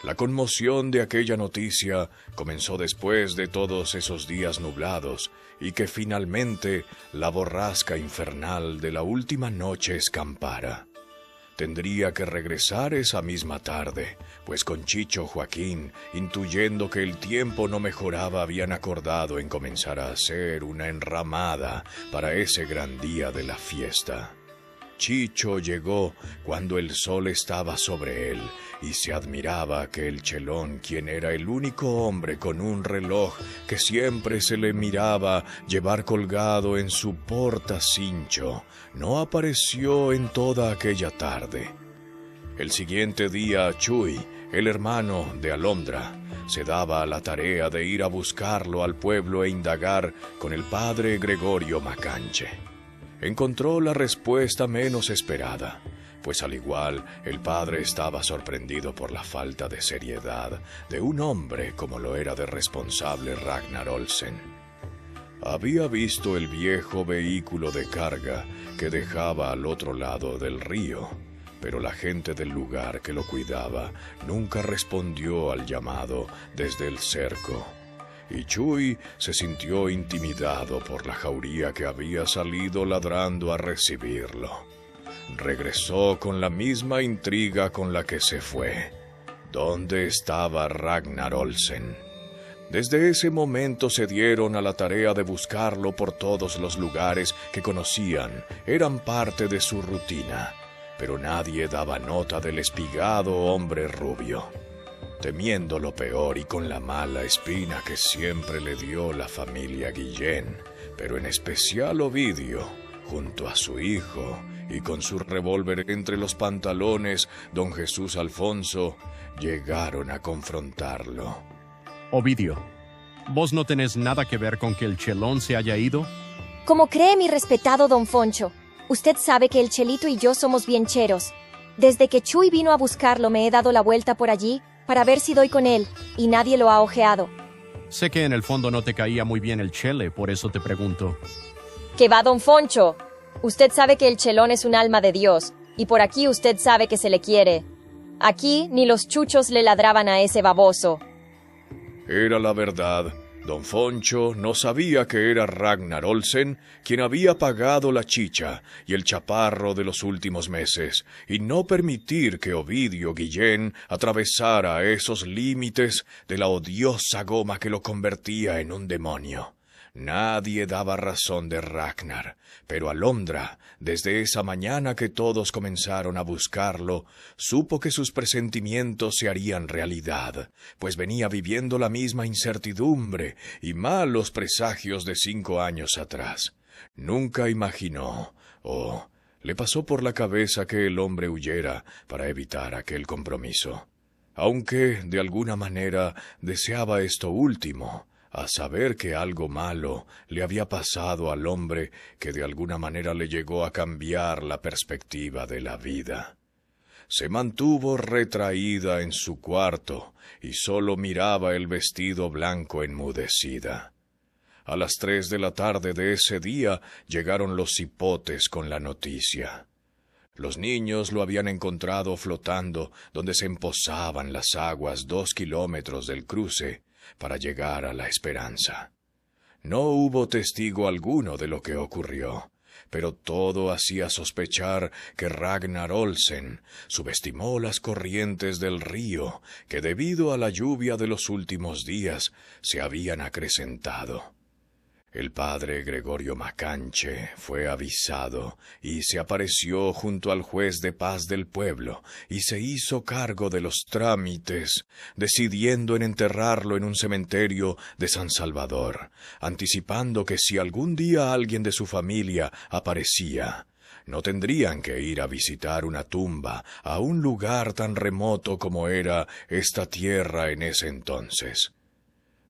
La conmoción de aquella noticia comenzó después de todos esos días nublados y que finalmente la borrasca infernal de la última noche escampara. Tendría que regresar esa misma tarde, pues con Chicho Joaquín, intuyendo que el tiempo no mejoraba, habían acordado en comenzar a hacer una enramada para ese gran día de la fiesta. Chicho llegó cuando el sol estaba sobre él y se admiraba que el chelón, quien era el único hombre con un reloj que siempre se le miraba llevar colgado en su portacincho, no apareció en toda aquella tarde. El siguiente día Chuy, el hermano de Alondra, se daba a la tarea de ir a buscarlo al pueblo e indagar con el padre Gregorio Macanche. Encontró la respuesta menos esperada, pues al igual el padre estaba sorprendido por la falta de seriedad de un hombre como lo era de responsable Ragnar Olsen. Había visto el viejo vehículo de carga que dejaba al otro lado del río, pero la gente del lugar que lo cuidaba nunca respondió al llamado desde el cerco. Y Chuy se sintió intimidado por la jauría que había salido ladrando a recibirlo. Regresó con la misma intriga con la que se fue. ¿Dónde estaba Ragnar Olsen? Desde ese momento se dieron a la tarea de buscarlo por todos los lugares que conocían. Eran parte de su rutina, pero nadie daba nota del espigado hombre rubio. Temiendo lo peor y con la mala espina que siempre le dio la familia Guillén, pero en especial Ovidio, junto a su hijo, y con su revólver entre los pantalones, don Jesús Alfonso, llegaron a confrontarlo. Ovidio, ¿Vos no tenés nada que ver con que el chelón se haya ido? Como cree mi respetado don Foncho, usted sabe que el Chelito y yo somos bien cheros. Desde que Chuy vino a buscarlo me he dado la vuelta por allí para ver si doy con él, y nadie lo ha ojeado. Sé que en el fondo no te caía muy bien el chele, por eso te pregunto. ¿Qué va, don Foncho? Usted sabe que el chelón es un alma de Dios, y por aquí usted sabe que se le quiere. Aquí ni los chuchos le ladraban a ese baboso. Era la verdad. Don Foncho no sabía que era Ragnar Olsen quien había pagado la chicha y el chaparro de los últimos meses, y no permitir que Ovidio Guillén atravesara esos límites de la odiosa goma que lo convertía en un demonio. Nadie daba razón de Ragnar, pero Alondra, desde esa mañana que todos comenzaron a buscarlo, supo que sus presentimientos se harían realidad, pues venía viviendo la misma incertidumbre y malos presagios de 5 años atrás. Nunca imaginó, le pasó por la cabeza que el hombre huyera para evitar aquel compromiso. Aunque, de alguna manera, deseaba esto último, a saber que algo malo le había pasado al hombre que de alguna manera le llegó a cambiar la perspectiva de la vida. Se mantuvo retraída en su cuarto y solo miraba el vestido blanco enmudecida. A las 3 de la tarde de ese día llegaron los cipotes con la noticia. Los niños lo habían encontrado flotando donde se empozaban las aguas 2 kilómetros del cruce, para llegar a la Esperanza. No hubo testigo alguno de lo que ocurrió, pero todo hacía sospechar que Ragnar Olsen subestimó las corrientes del río que debido a la lluvia de los últimos días se habían acrecentado. El padre Gregorio Macanche fue avisado y se apareció junto al juez de paz del pueblo y se hizo cargo de los trámites, decidiendo en enterrarlo en un cementerio de San Salvador, anticipando que si algún día alguien de su familia aparecía, no tendrían que ir a visitar una tumba a un lugar tan remoto como era esta tierra en ese entonces.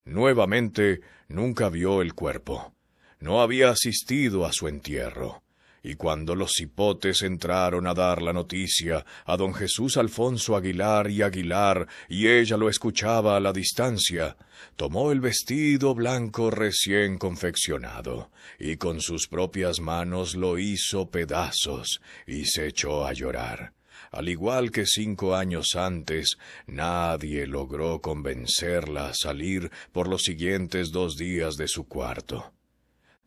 Nuevamente, nunca vio el cuerpo. No había asistido a su entierro. Y cuando los cipotes entraron a dar la noticia a don Jesús Alfonso Aguilar y ella lo escuchaba a la distancia, tomó el vestido blanco recién confeccionado y con sus propias manos lo hizo pedazos y se echó a llorar. Al igual que 5 años antes, nadie logró convencerla a salir por los siguientes 2 días de su cuarto.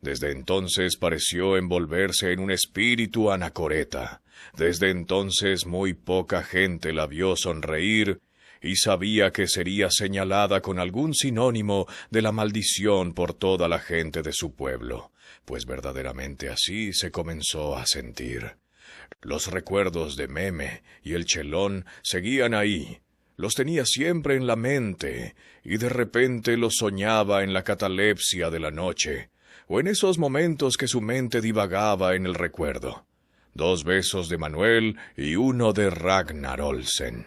Desde entonces pareció envolverse en un espíritu anacoreta. Desde entonces muy poca gente la vio sonreír y sabía que sería señalada con algún sinónimo de la maldición por toda la gente de su pueblo, pues verdaderamente así se comenzó a sentir. Los recuerdos de Meme y el chelón seguían ahí. Los tenía siempre en la mente y de repente los soñaba en la catalepsia de la noche o en esos momentos que su mente divagaba en el recuerdo. 2 besos de Manuel y 1 de Ragnar Olsen.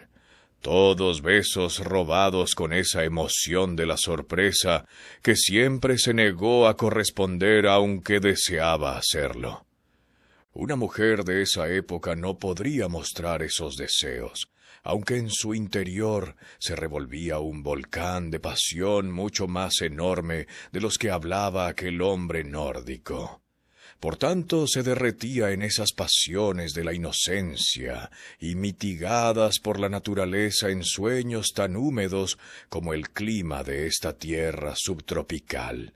Todos besos robados con esa emoción de la sorpresa que siempre se negó a corresponder aunque deseaba hacerlo. Una mujer de esa época no podría mostrar esos deseos, aunque en su interior se revolvía un volcán de pasión mucho más enorme de los que hablaba aquel hombre nórdico. Por tanto, se derretía en esas pasiones de la inocencia y mitigadas por la naturaleza en sueños tan húmedos como el clima de esta tierra subtropical.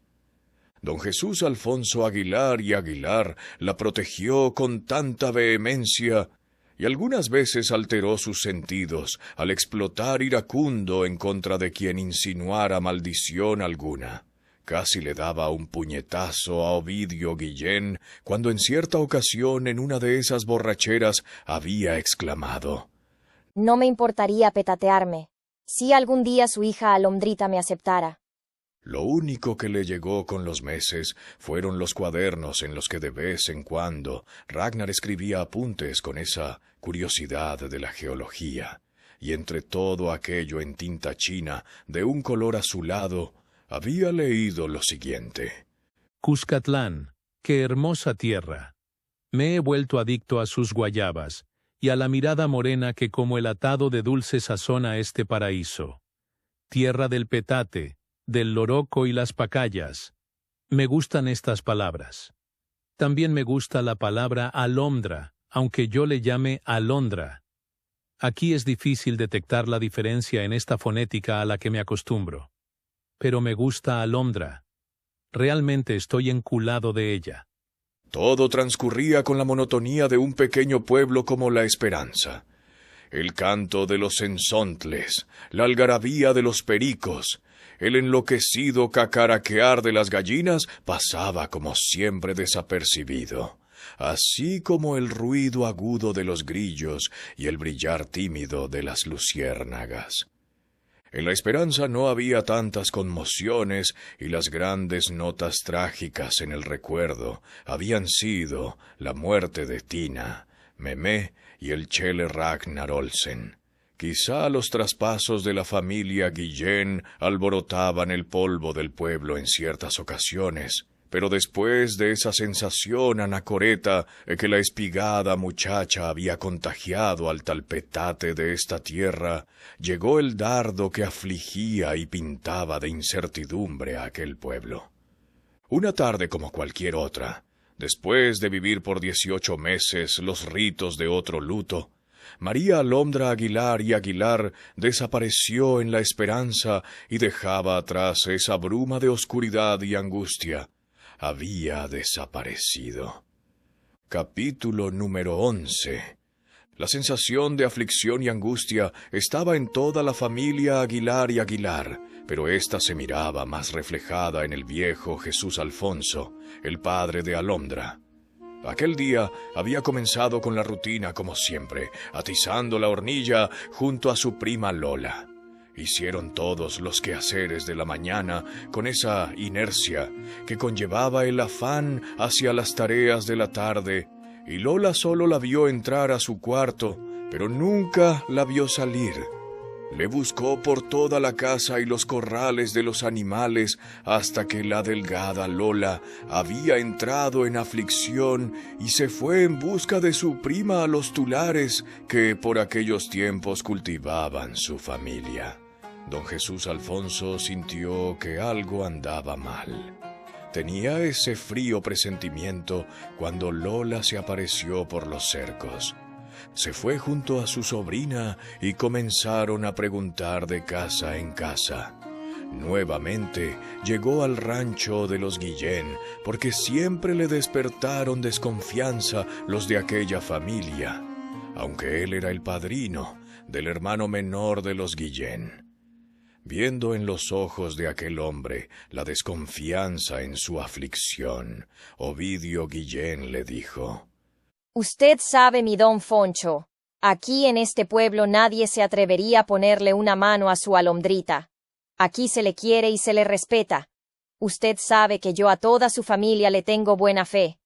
Don Jesús Alfonso Aguilar la protegió con tanta vehemencia y algunas veces alteró sus sentidos al explotar iracundo en contra de quien insinuara maldición alguna. Casi le daba un puñetazo a Ovidio Guillén cuando en cierta ocasión en una de esas borracheras había exclamado: No me importaría petatearme, si algún día su hija Alondrita me aceptara. Lo único que le llegó con los meses fueron los cuadernos en los que de vez en cuando Ragnar escribía apuntes con esa curiosidad de la geología, y entre todo aquello en tinta china, de un color azulado, Había leído lo siguiente. Cuscatlán, qué hermosa tierra. Me he vuelto adicto a sus guayabas, y a la mirada morena que como el atado de dulce sazona este paraíso. Tierra del petate, del loroco y las pacayas. Me gustan estas palabras. También me gusta la palabra alondra, aunque yo le llame alondra. Aquí es difícil detectar la diferencia en esta fonética a la que me acostumbro. Pero me gusta alondra. Realmente estoy enculado de ella. Todo transcurría con la monotonía de un pequeño pueblo como La Esperanza. El canto de los enzontles, la algarabía de los pericos, el enloquecido cacaraquear de las gallinas pasaba como siempre desapercibido, así como el ruido agudo de los grillos y el brillar tímido de las luciérnagas. En La Esperanza no había tantas conmociones y las grandes notas trágicas en el recuerdo habían sido la muerte de Tina, Memé y el Chele Ragnar Olsen. Quizá los traspasos de la familia Guillén alborotaban el polvo del pueblo en ciertas ocasiones, pero después de esa sensación anacoreta que la espigada muchacha había contagiado al talpetate de esta tierra, llegó el dardo que afligía y pintaba de incertidumbre a aquel pueblo. Una tarde como cualquier otra, después de vivir por 18 meses los ritos de otro luto, María Alondra Aguilar y Aguilar desapareció en La Esperanza y dejaba atrás esa bruma de oscuridad y angustia. Había desaparecido. Capítulo número 11. La sensación de aflicción y angustia estaba en toda la familia Aguilar y Aguilar, pero ésta se miraba más reflejada en el viejo Jesús Alfonso, el padre de Alondra. Aquel día había comenzado con la rutina como siempre, atizando la hornilla junto a su prima Lola. Hicieron todos los quehaceres de la mañana con esa inercia que conllevaba el afán hacia las tareas de la tarde, y Lola solo la vio entrar a su cuarto, pero nunca la vio salir. Le buscó por toda la casa y los corrales de los animales hasta que la delgada Lola había entrado en aflicción y se fue en busca de su prima a los tulares que por aquellos tiempos cultivaban su familia. Don Jesús Alfonso sintió que algo andaba mal. Tenía ese frío presentimiento cuando Lola se apareció por los cercos. Se fue junto a su sobrina y comenzaron a preguntar de casa en casa. Nuevamente llegó al rancho de los Guillén, porque siempre le despertaron desconfianza los de aquella familia, aunque él era el padrino del hermano menor de los Guillén. Viendo en los ojos de aquel hombre la desconfianza en su aflicción, Ovidio Guillén le dijo: Usted sabe, mi don Foncho, aquí en este pueblo nadie se atrevería a ponerle una mano a su alondrita. Aquí se le quiere y se le respeta. Usted sabe que yo a toda su familia le tengo buena fe.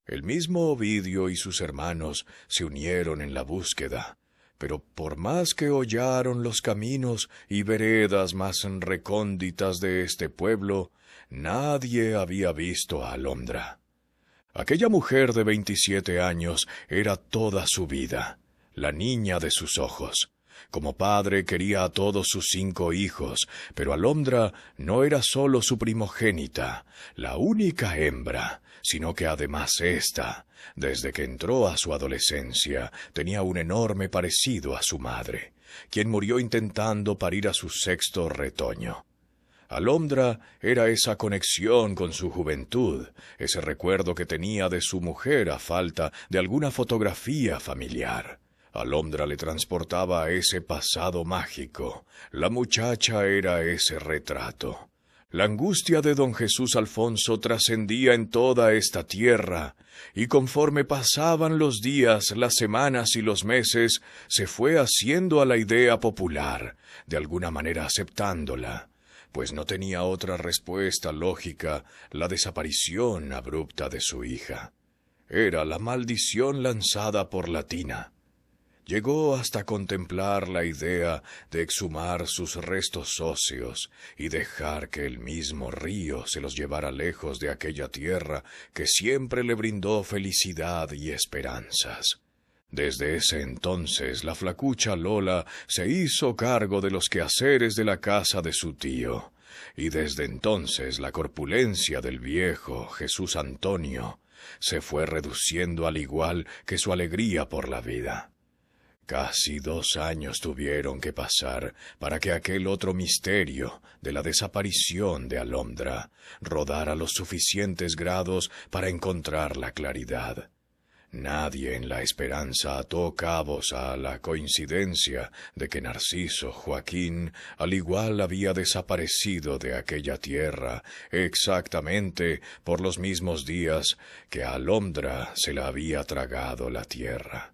El mismo Ovidio y sus hermanos se unieron en la búsqueda, pero por más que hollaron los caminos y veredas más recónditas de este pueblo, nadie había visto a Alondra. Aquella mujer de 27 años era toda su vida, la niña de sus ojos. Como padre quería a todos sus 5 hijos, pero Alondra no era solo su primogénita, la única hembra, sino que además ésta, desde que entró a su adolescencia, tenía un enorme parecido a su madre, quien murió intentando parir a su 6º retoño. Alondra era esa conexión con su juventud, ese recuerdo que tenía de su mujer a falta de alguna fotografía familiar. Alondra le transportaba a ese pasado mágico. La muchacha era ese retrato. La angustia de don Jesús Alfonso trascendía en toda esta tierra, y conforme pasaban los días, las semanas y los meses, se fue haciendo a la idea popular, de alguna manera aceptándola, pues no tenía otra respuesta lógica la desaparición abrupta de su hija. Era la maldición lanzada por la Tina. Llegó hasta contemplar la idea de exhumar sus restos óseos y dejar que el mismo río se los llevara lejos de aquella tierra que siempre le brindó felicidad y esperanzas. Desde ese entonces la flacucha Lola se hizo cargo de los quehaceres de la casa de su tío, y desde entonces la corpulencia del viejo Jesús Antonio se fue reduciendo al igual que su alegría por la vida. Casi 2 años tuvieron que pasar para que aquel otro misterio de la desaparición de Alondra rodara los suficientes grados para encontrar la claridad. Nadie en la Esperanza ató cabos a la coincidencia de que Narciso Joaquín al igual había desaparecido de aquella tierra exactamente por los mismos días que a Alondra se la había tragado la tierra.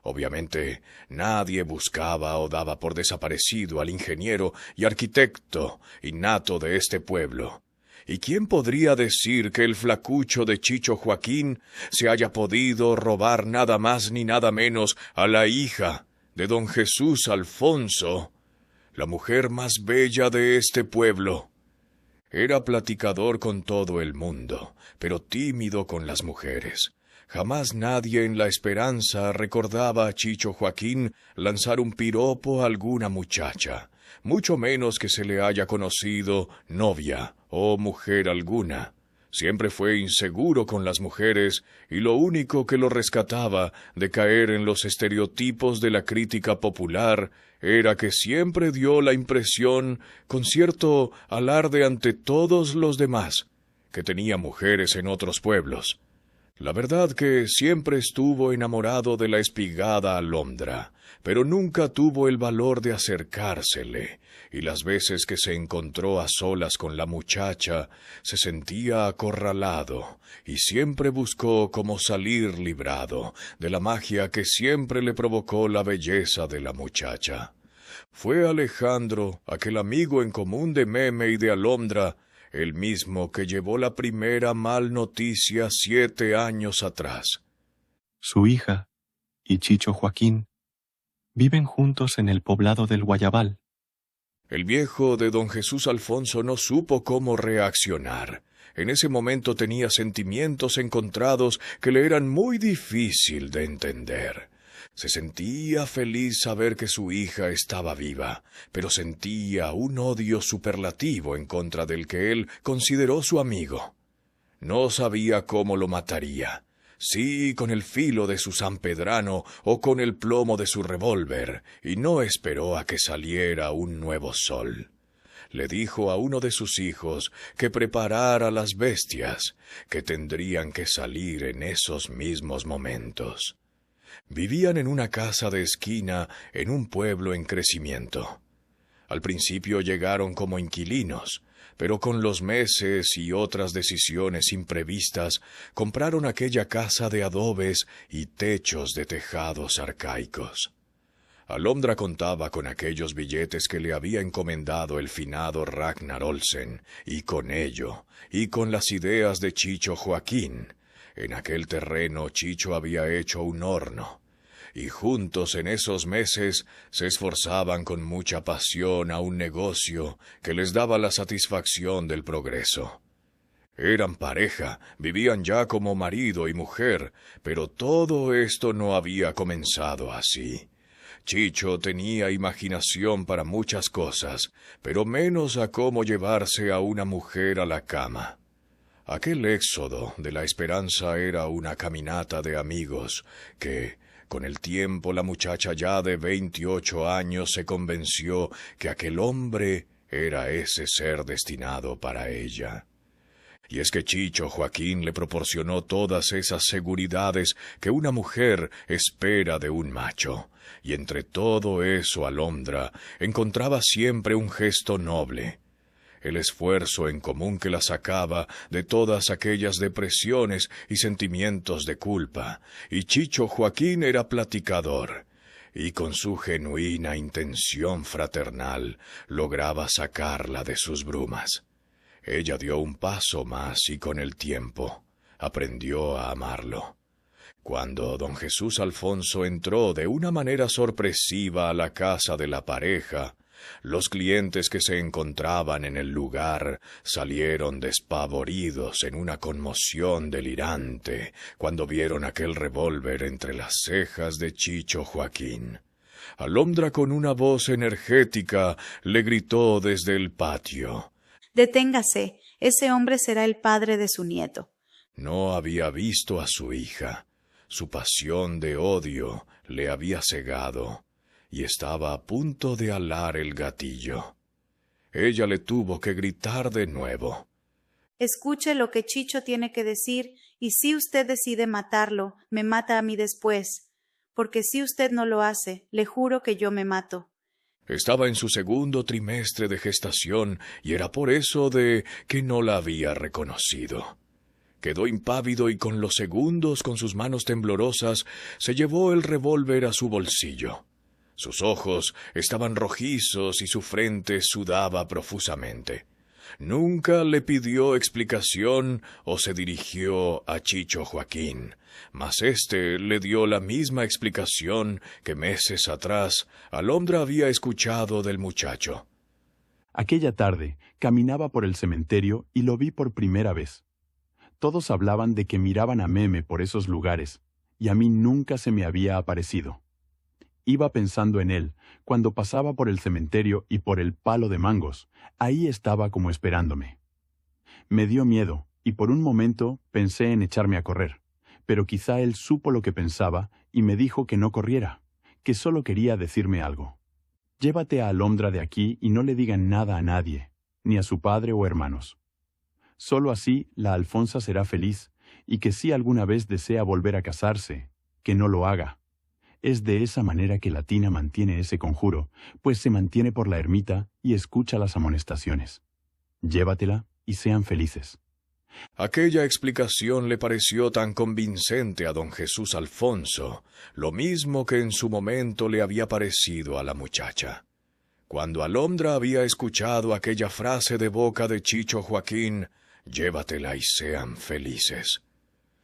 Obviamente, nadie buscaba o daba por desaparecido al ingeniero y arquitecto innato de este pueblo. ¿Y quién podría decir que el flacucho de Chicho Joaquín se haya podido robar nada más ni nada menos a la hija de don Jesús Alfonso, la mujer más bella de este pueblo? Era platicador con todo el mundo, pero tímido con las mujeres. Jamás nadie en la Esperanza recordaba a Chicho Joaquín lanzar un piropo a alguna muchacha, mucho menos que se le haya conocido novia o mujer alguna. Siempre fue inseguro con las mujeres y lo único que lo rescataba de caer en los estereotipos de la crítica popular era que siempre dio la impresión, con cierto alarde ante todos los demás, que tenía mujeres en otros pueblos. La verdad que siempre estuvo enamorado de la espigada Alondra, pero nunca tuvo el valor de acercársele, y las veces que se encontró a solas con la muchacha, se sentía acorralado, y siempre buscó cómo salir librado de la magia que siempre le provocó la belleza de la muchacha. Fue Alejandro, aquel amigo en común de Meme y de Alondra, el mismo que llevó la primera mal noticia 7 años atrás. Su hija y Chicho Joaquín viven juntos en el poblado del Guayabal. El viejo de don Jesús Alfonso no supo cómo reaccionar. En ese momento tenía sentimientos encontrados que le eran muy difícil de entender. Se sentía feliz saber que su hija estaba viva, pero sentía un odio superlativo en contra del que él consideró su amigo. No sabía cómo lo mataría, si con el filo de su sanpedrano o con el plomo de su revólver, y no esperó a que saliera un nuevo sol. Le dijo a uno de sus hijos que preparara las bestias, que tendrían que salir en esos mismos momentos. Vivían en una casa de esquina en un pueblo en crecimiento. Al principio llegaron como inquilinos, pero con los meses y otras decisiones imprevistas compraron aquella casa de adobes y techos de tejados arcaicos. Alondra contaba con aquellos billetes que le había encomendado el finado Ragnar Olsen, y con ello, y con las ideas de Chicho Joaquín. En aquel terreno Chicho había hecho un horno, y juntos en esos meses se esforzaban con mucha pasión a un negocio que les daba la satisfacción del progreso. Eran pareja, vivían ya como marido y mujer, pero todo esto no había comenzado así. Chicho tenía imaginación para muchas cosas, pero menos a cómo llevarse a una mujer a la cama. Aquel éxodo de la Esperanza era una caminata de amigos que, con el tiempo, la muchacha ya de 28 años se convenció que aquel hombre era ese ser destinado para ella. Y es que Chicho Joaquín le proporcionó todas esas seguridades que una mujer espera de un macho, y entre todo eso Alondra encontraba siempre un gesto noble, el esfuerzo en común que la sacaba de todas aquellas depresiones y sentimientos de culpa, y Chicho Joaquín era platicador, y con su genuina intención fraternal lograba sacarla de sus brumas. Ella dio un paso más y con el tiempo aprendió a amarlo. Cuando don Jesús Alfonso entró de una manera sorpresiva a la casa de la pareja, los clientes que se encontraban en el lugar salieron despavoridos en una conmoción delirante cuando vieron aquel revólver entre las cejas de Chicho Joaquín. Alondra, con una voz energética, le gritó desde el patio: «Deténgase, ese hombre será el padre de su nieto». No había visto a su hija. Su pasión de odio le había cegado y estaba a punto de alar el gatillo. Ella le tuvo que gritar de nuevo: «Escuche lo que Chicho tiene que decir, y si usted decide matarlo, me mata a mí después, porque si usted no lo hace, le juro que yo me mato». Estaba en su segundo trimestre de gestación y era por eso de que no la había reconocido. Quedó impávido y con los segundos, con sus manos temblorosas, se llevó el revólver a su bolsillo. Sus ojos estaban rojizos y su frente sudaba profusamente. Nunca le pidió explicación o se dirigió a Chicho Joaquín, mas éste le dio la misma explicación que meses atrás Alondra había escuchado del muchacho. Aquella tarde caminaba por el cementerio y lo vi por primera vez. Todos hablaban de que miraban a Meme por esos lugares, y a mí nunca se me había aparecido. Iba pensando en él, cuando pasaba por el cementerio y por el palo de mangos, ahí estaba como esperándome. Me dio miedo, y por un momento pensé en echarme a correr, pero quizá él supo lo que pensaba y me dijo que no corriera, que solo quería decirme algo. Llévate a Alondra de aquí y no le digan nada a nadie, ni a su padre o hermanos. Solo así la Alfonsa será feliz, y que si alguna vez desea volver a casarse, que no lo haga. Es de esa manera que la tina mantiene ese conjuro, pues se mantiene por la ermita y escucha las amonestaciones. Llévatela y sean felices». Aquella explicación le pareció tan convincente a don Jesús Alfonso, lo mismo que en su momento le había parecido a la muchacha. Cuando Alondra había escuchado aquella frase de boca de Chicho Joaquín: «Llévatela y sean felices»,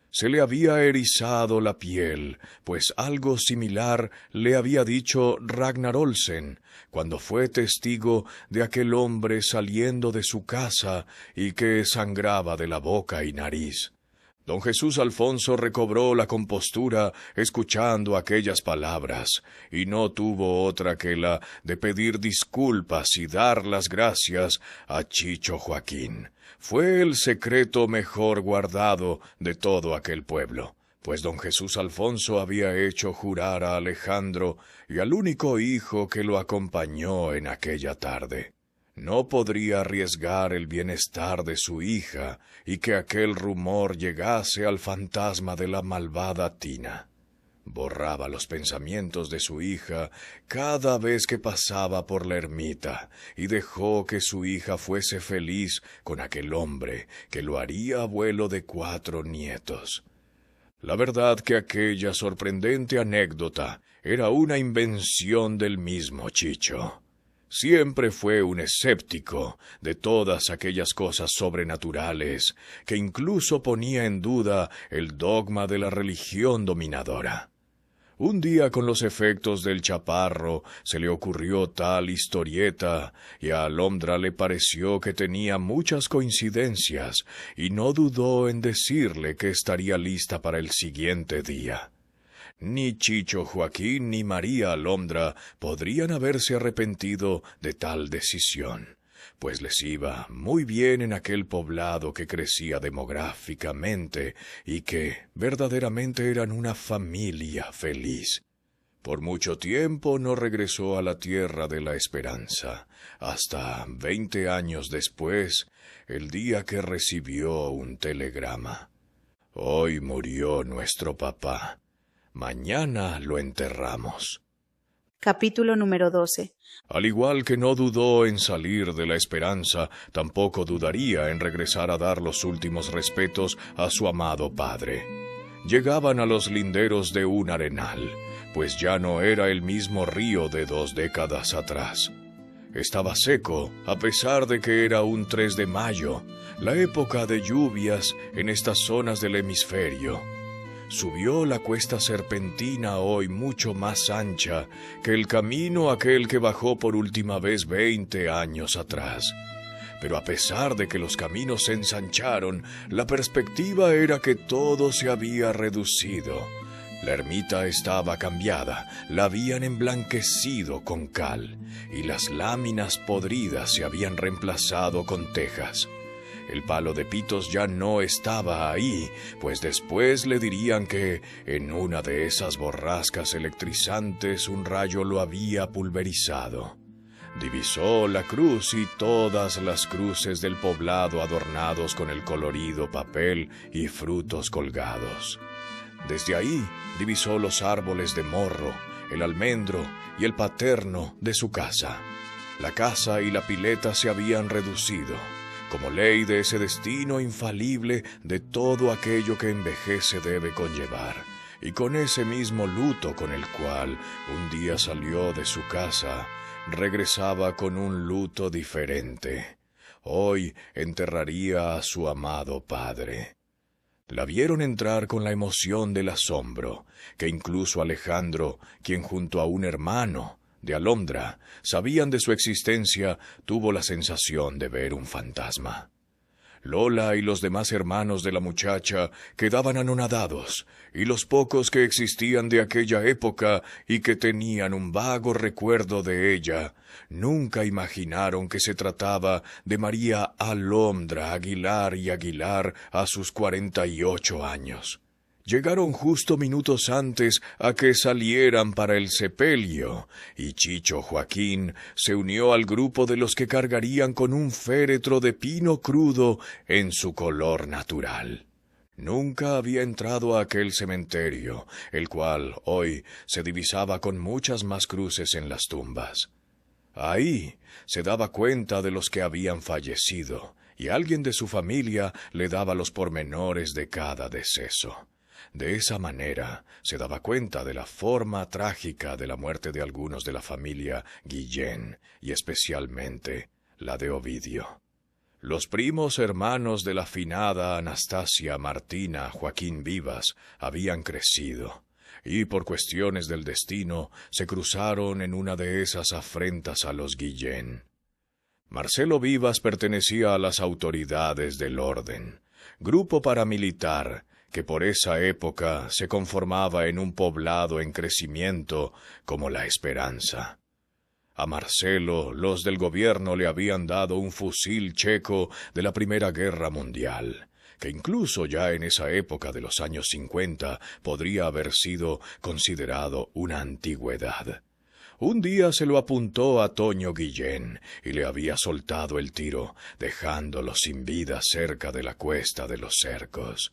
se le había erizado la piel, pues algo similar le había dicho Ragnar Olsen cuando fue testigo de aquel hombre saliendo de su casa y que sangraba de la boca y nariz. Don Jesús Alfonso recobró la compostura escuchando aquellas palabras, y no tuvo otra que la de pedir disculpas y dar las gracias a Chicho Joaquín. Fue el secreto mejor guardado de todo aquel pueblo, pues don Jesús Alfonso había hecho jurar a Alejandro y al único hijo que lo acompañó en aquella tarde. No podría arriesgar el bienestar de su hija y que aquel rumor llegase al fantasma de la malvada tina. Borraba los pensamientos de su hija cada vez que pasaba por la ermita y dejó que su hija fuese feliz con aquel hombre que lo haría abuelo de 4 nietos. La verdad que aquella sorprendente anécdota era una invención del mismo Chicho. Siempre fue un escéptico de todas aquellas cosas sobrenaturales que incluso ponía en duda el dogma de la religión dominadora. Un día, con los efectos del chaparro, se le ocurrió tal historieta y a Alondra le pareció que tenía muchas coincidencias y no dudó en decirle que estaría lista para el siguiente día. Ni Chicho Joaquín ni María Alondra podrían haberse arrepentido de tal decisión, pues les iba muy bien en aquel poblado que crecía demográficamente y que verdaderamente eran una familia feliz. Por mucho tiempo no regresó a la tierra de la esperanza, hasta 20 años después, el día que recibió un telegrama. «Hoy murió nuestro papá. Mañana lo enterramos». Capítulo número 12. Al igual que no dudó en salir de la esperanza, tampoco dudaría en regresar a dar los últimos respetos a su amado padre. Llegaban a los linderos de un arenal, pues ya no era el mismo río de 2 décadas atrás. Estaba seco, a pesar de que era un 3 de mayo, la época de lluvias en estas zonas del hemisferio. subió la cuesta serpentina hoy mucho más ancha que el camino aquel que bajó por última vez 20 años atrás. Pero a pesar de que los caminos se ensancharon, la perspectiva era que todo se había reducido. La ermita estaba cambiada, la habían emblanquecido con cal, y las láminas podridas se habían reemplazado con tejas. El palo de pitos ya no estaba ahí, pues después le dirían que en una de esas borrascas electrizantes un rayo lo había pulverizado. Divisó la cruz y todas las cruces del poblado adornados con el colorido papel y frutos colgados. Desde ahí divisó los árboles de morro, el almendro y el paterno de su casa. La casa y la pileta se habían reducido, como ley de ese destino infalible de todo aquello que envejece debe conllevar, y con ese mismo luto con el cual un día salió de su casa, regresaba con un luto diferente. Hoy enterraría a su amado padre. La vieron entrar con la emoción del asombro, que incluso Alejandro, quien junto a un hermano de Alondra sabían de su existencia, tuvo la sensación de ver un fantasma. Lola y los demás hermanos de la muchacha quedaban anonadados, y los pocos que existían de aquella época y que tenían un vago recuerdo de ella, nunca imaginaron que se trataba de María Alondra Aguilar y Aguilar a sus 48 años. Llegaron justo minutos antes a que salieran para el sepelio, y Chicho Joaquín se unió al grupo de los que cargarían con un féretro de pino crudo en su color natural. Nunca había entrado a aquel cementerio, el cual hoy se divisaba con muchas más cruces en las tumbas. Ahí se daba cuenta de los que habían fallecido, y alguien de su familia le daba los pormenores de cada deceso. De esa manera se daba cuenta de la forma trágica de la muerte de algunos de la familia Guillén, y especialmente la de Ovidio. Los primos hermanos de la finada Anastasia Martina Joaquín Vivas habían crecido, y por cuestiones del destino se cruzaron en una de esas afrentas a los Guillén. Marcelo Vivas pertenecía a las autoridades del orden, grupo paramilitar que por esa época se conformaba en un poblado en crecimiento como La Esperanza. A Marcelo los del gobierno le habían dado un fusil checo de la Primera Guerra Mundial, que incluso ya en esa época de los años 50 podría haber sido considerado una antigüedad. Un día se lo apuntó a Toño Guillén y le había soltado el tiro, dejándolo sin vida cerca de la cuesta de los Cercos.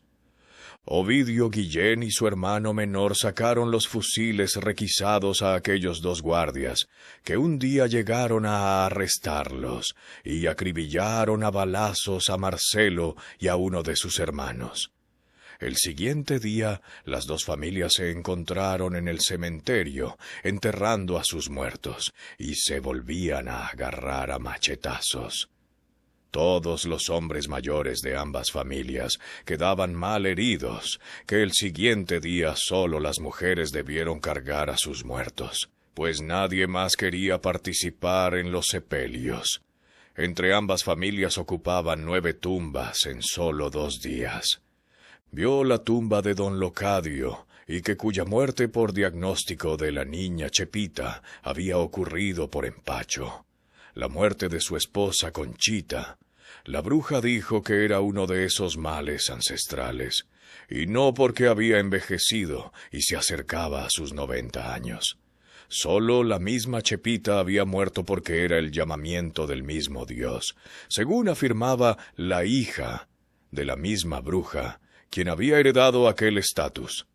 Ovidio Guillén y su hermano menor sacaron los fusiles requisados a aquellos dos guardias, que un día llegaron a arrestarlos y acribillaron a balazos a Marcelo y a uno de sus hermanos. El siguiente día, las dos familias se encontraron en el cementerio, enterrando a sus muertos, y se volvían a agarrar a machetazos. Todos los hombres mayores de ambas familias quedaban mal heridos, que el siguiente día solo las mujeres debieron cargar a sus muertos, pues nadie más quería participar en los sepelios. Entre ambas familias ocupaban 9 tumbas en solo 2 días. Vio la tumba de don Locadio, y que cuya muerte por diagnóstico de la niña Chepita había ocurrido por empacho. La muerte de su esposa Conchita. La bruja dijo que era uno de esos males ancestrales, y no porque había envejecido y se acercaba a sus 90 años. Solo la misma Chepita había muerto porque era el llamamiento del mismo Dios, según afirmaba la hija de la misma bruja, quien había heredado aquel estatus.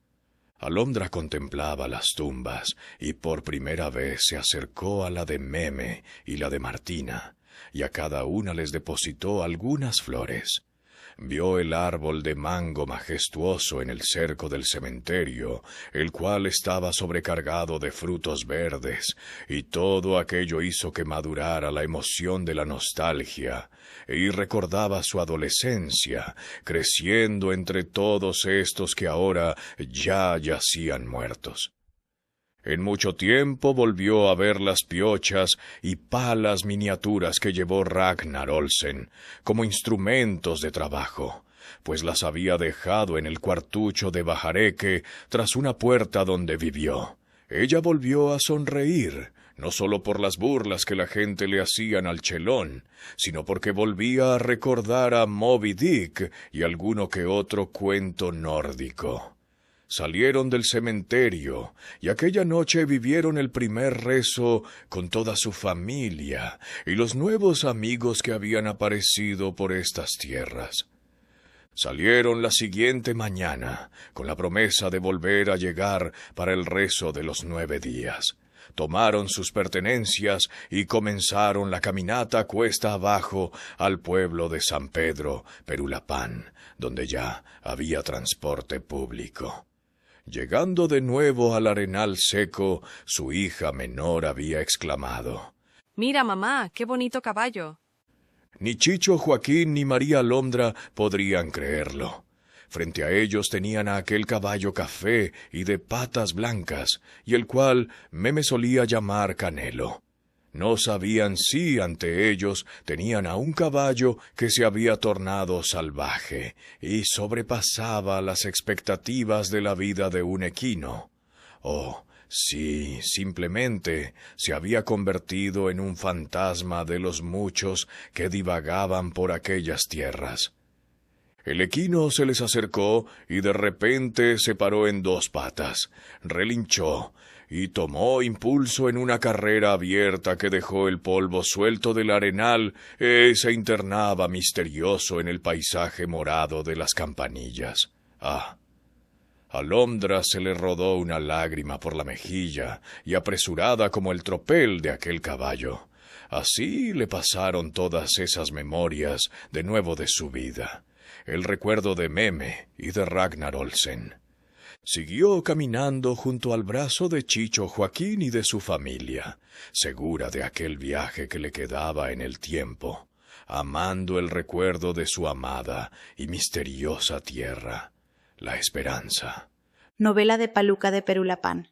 Alondra contemplaba las tumbas y por primera vez se acercó a la de Meme y la de Martina, y a cada una les depositó algunas flores. vio el árbol de mango majestuoso en el cerco del cementerio, el cual estaba sobrecargado de frutos verdes, y todo aquello hizo que madurara la emoción de la nostalgia, y recordaba su adolescencia, creciendo entre todos estos que ahora ya yacían muertos. En mucho tiempo volvió a ver las piochas y palas miniaturas que llevó Ragnar Olsen como instrumentos de trabajo, pues las había dejado en el cuartucho de Bajareque tras una puerta donde vivió. Ella volvió a sonreír, no solo por las burlas que la gente le hacían al chelón, sino porque volvía a recordar a Moby Dick y alguno que otro cuento nórdico. Salieron del cementerio, y aquella noche vivieron el primer rezo con toda su familia y los nuevos amigos que habían aparecido por estas tierras. Salieron la siguiente mañana, con la promesa de volver a llegar para el rezo de los 9 días. Tomaron sus pertenencias y comenzaron la caminata cuesta abajo al pueblo de San Pedro, Perulapán, donde ya había transporte público. Llegando de nuevo al arenal seco, su hija menor había exclamado: «Mira, mamá, qué bonito caballo». Ni Chicho Joaquín ni María Alondra podrían creerlo. Frente a ellos tenían a aquel caballo café y de patas blancas, y el cual Meme solía llamar Canelo. No sabían si ante ellos tenían a un caballo que se había tornado salvaje y sobrepasaba las expectativas de la vida de un equino, o si simplemente se había convertido en un fantasma de los muchos que divagaban por aquellas tierras. El equino se les acercó y de repente se paró en 2 patas, relinchó y tomó impulso en una carrera abierta que dejó el polvo suelto del arenal y se internaba misterioso en el paisaje morado de las campanillas. ¡Ah! A Alondra se le rodó una lágrima por la mejilla y apresurada como el tropel de aquel caballo. Así le pasaron todas esas memorias de nuevo de su vida, el recuerdo de Meme y de Ragnar Olsen. Siguió caminando junto al brazo de Chicho Joaquín y de su familia, segura de aquel viaje que le quedaba en el tiempo, amando el recuerdo de su amada y misteriosa tierra, la esperanza. Novela de Paluca de Perulapán.